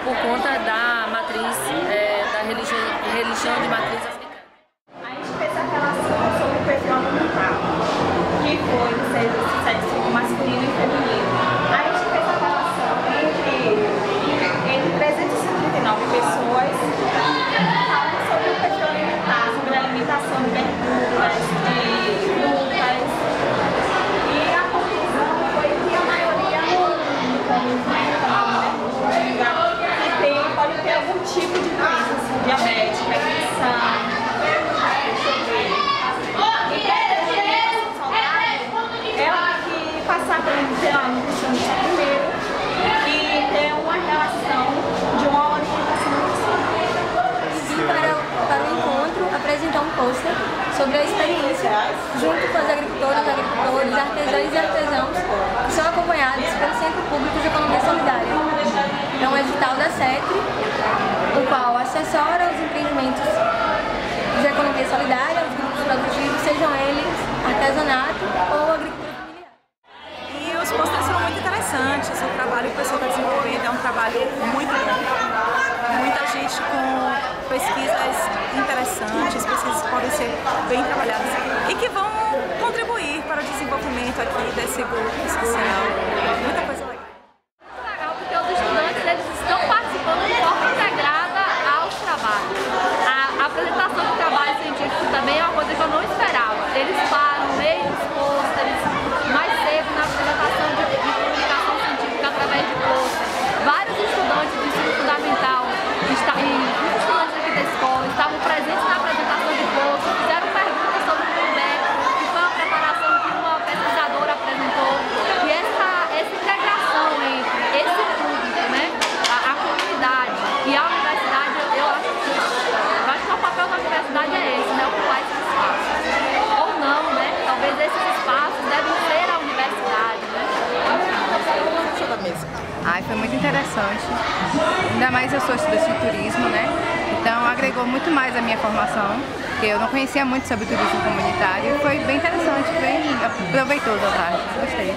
por conta da matriz, da religião de matriz africana. A gente fez a relação sobre o perfil alimentar, que foi o sexo masculino e feminino. A gente fez a relação entre 359 pessoas falando sobre o perfil alimentar, sobre a alimentação de verduras, de frutas. E a conclusão foi que a maioria pode ter algum tipo de doença, diabetes, hipertensão. Ela que passar pela nutricionista primeiro e ter uma relação de uma orientação nutricional. Para o encontro, apresentar um pôster sobre a experiência, junto com as agricultoras, agricultores, artesãs e artesãos, que são acompanhados pelo Centro Público de Economia Solidária. É um edital da CETRE, o qual assessora os empreendimentos de economia solidária, os grupos produtivos, sejam eles artesanato ou agricultura familiar. E os pôsteres são muito interessantes, o trabalho que o pessoal está desenvolvendo é um trabalho muito bom. Muita gente com pesquisas interessantes, pesquisas que podem ser bem trabalhadas e que vão contribuir para o desenvolvimento aqui desse grupo social. Muita coisa legal. Legal porque os estudantes eles estão participando de forma integrada aos trabalhos. A apresentação do trabalho científico também é uma coisa que eu não esperava. foi muito interessante. Ainda mais eu sou estudante de turismo, né? Então agregou muito mais a minha formação, porque eu não conhecia muito sobre turismo comunitário. Foi bem interessante, bem proveitoso a tarde. Gostei.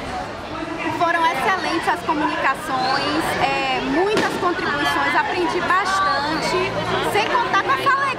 Foram excelentes as comunicações, muitas contribuições, aprendi bastante, sem contar com a fala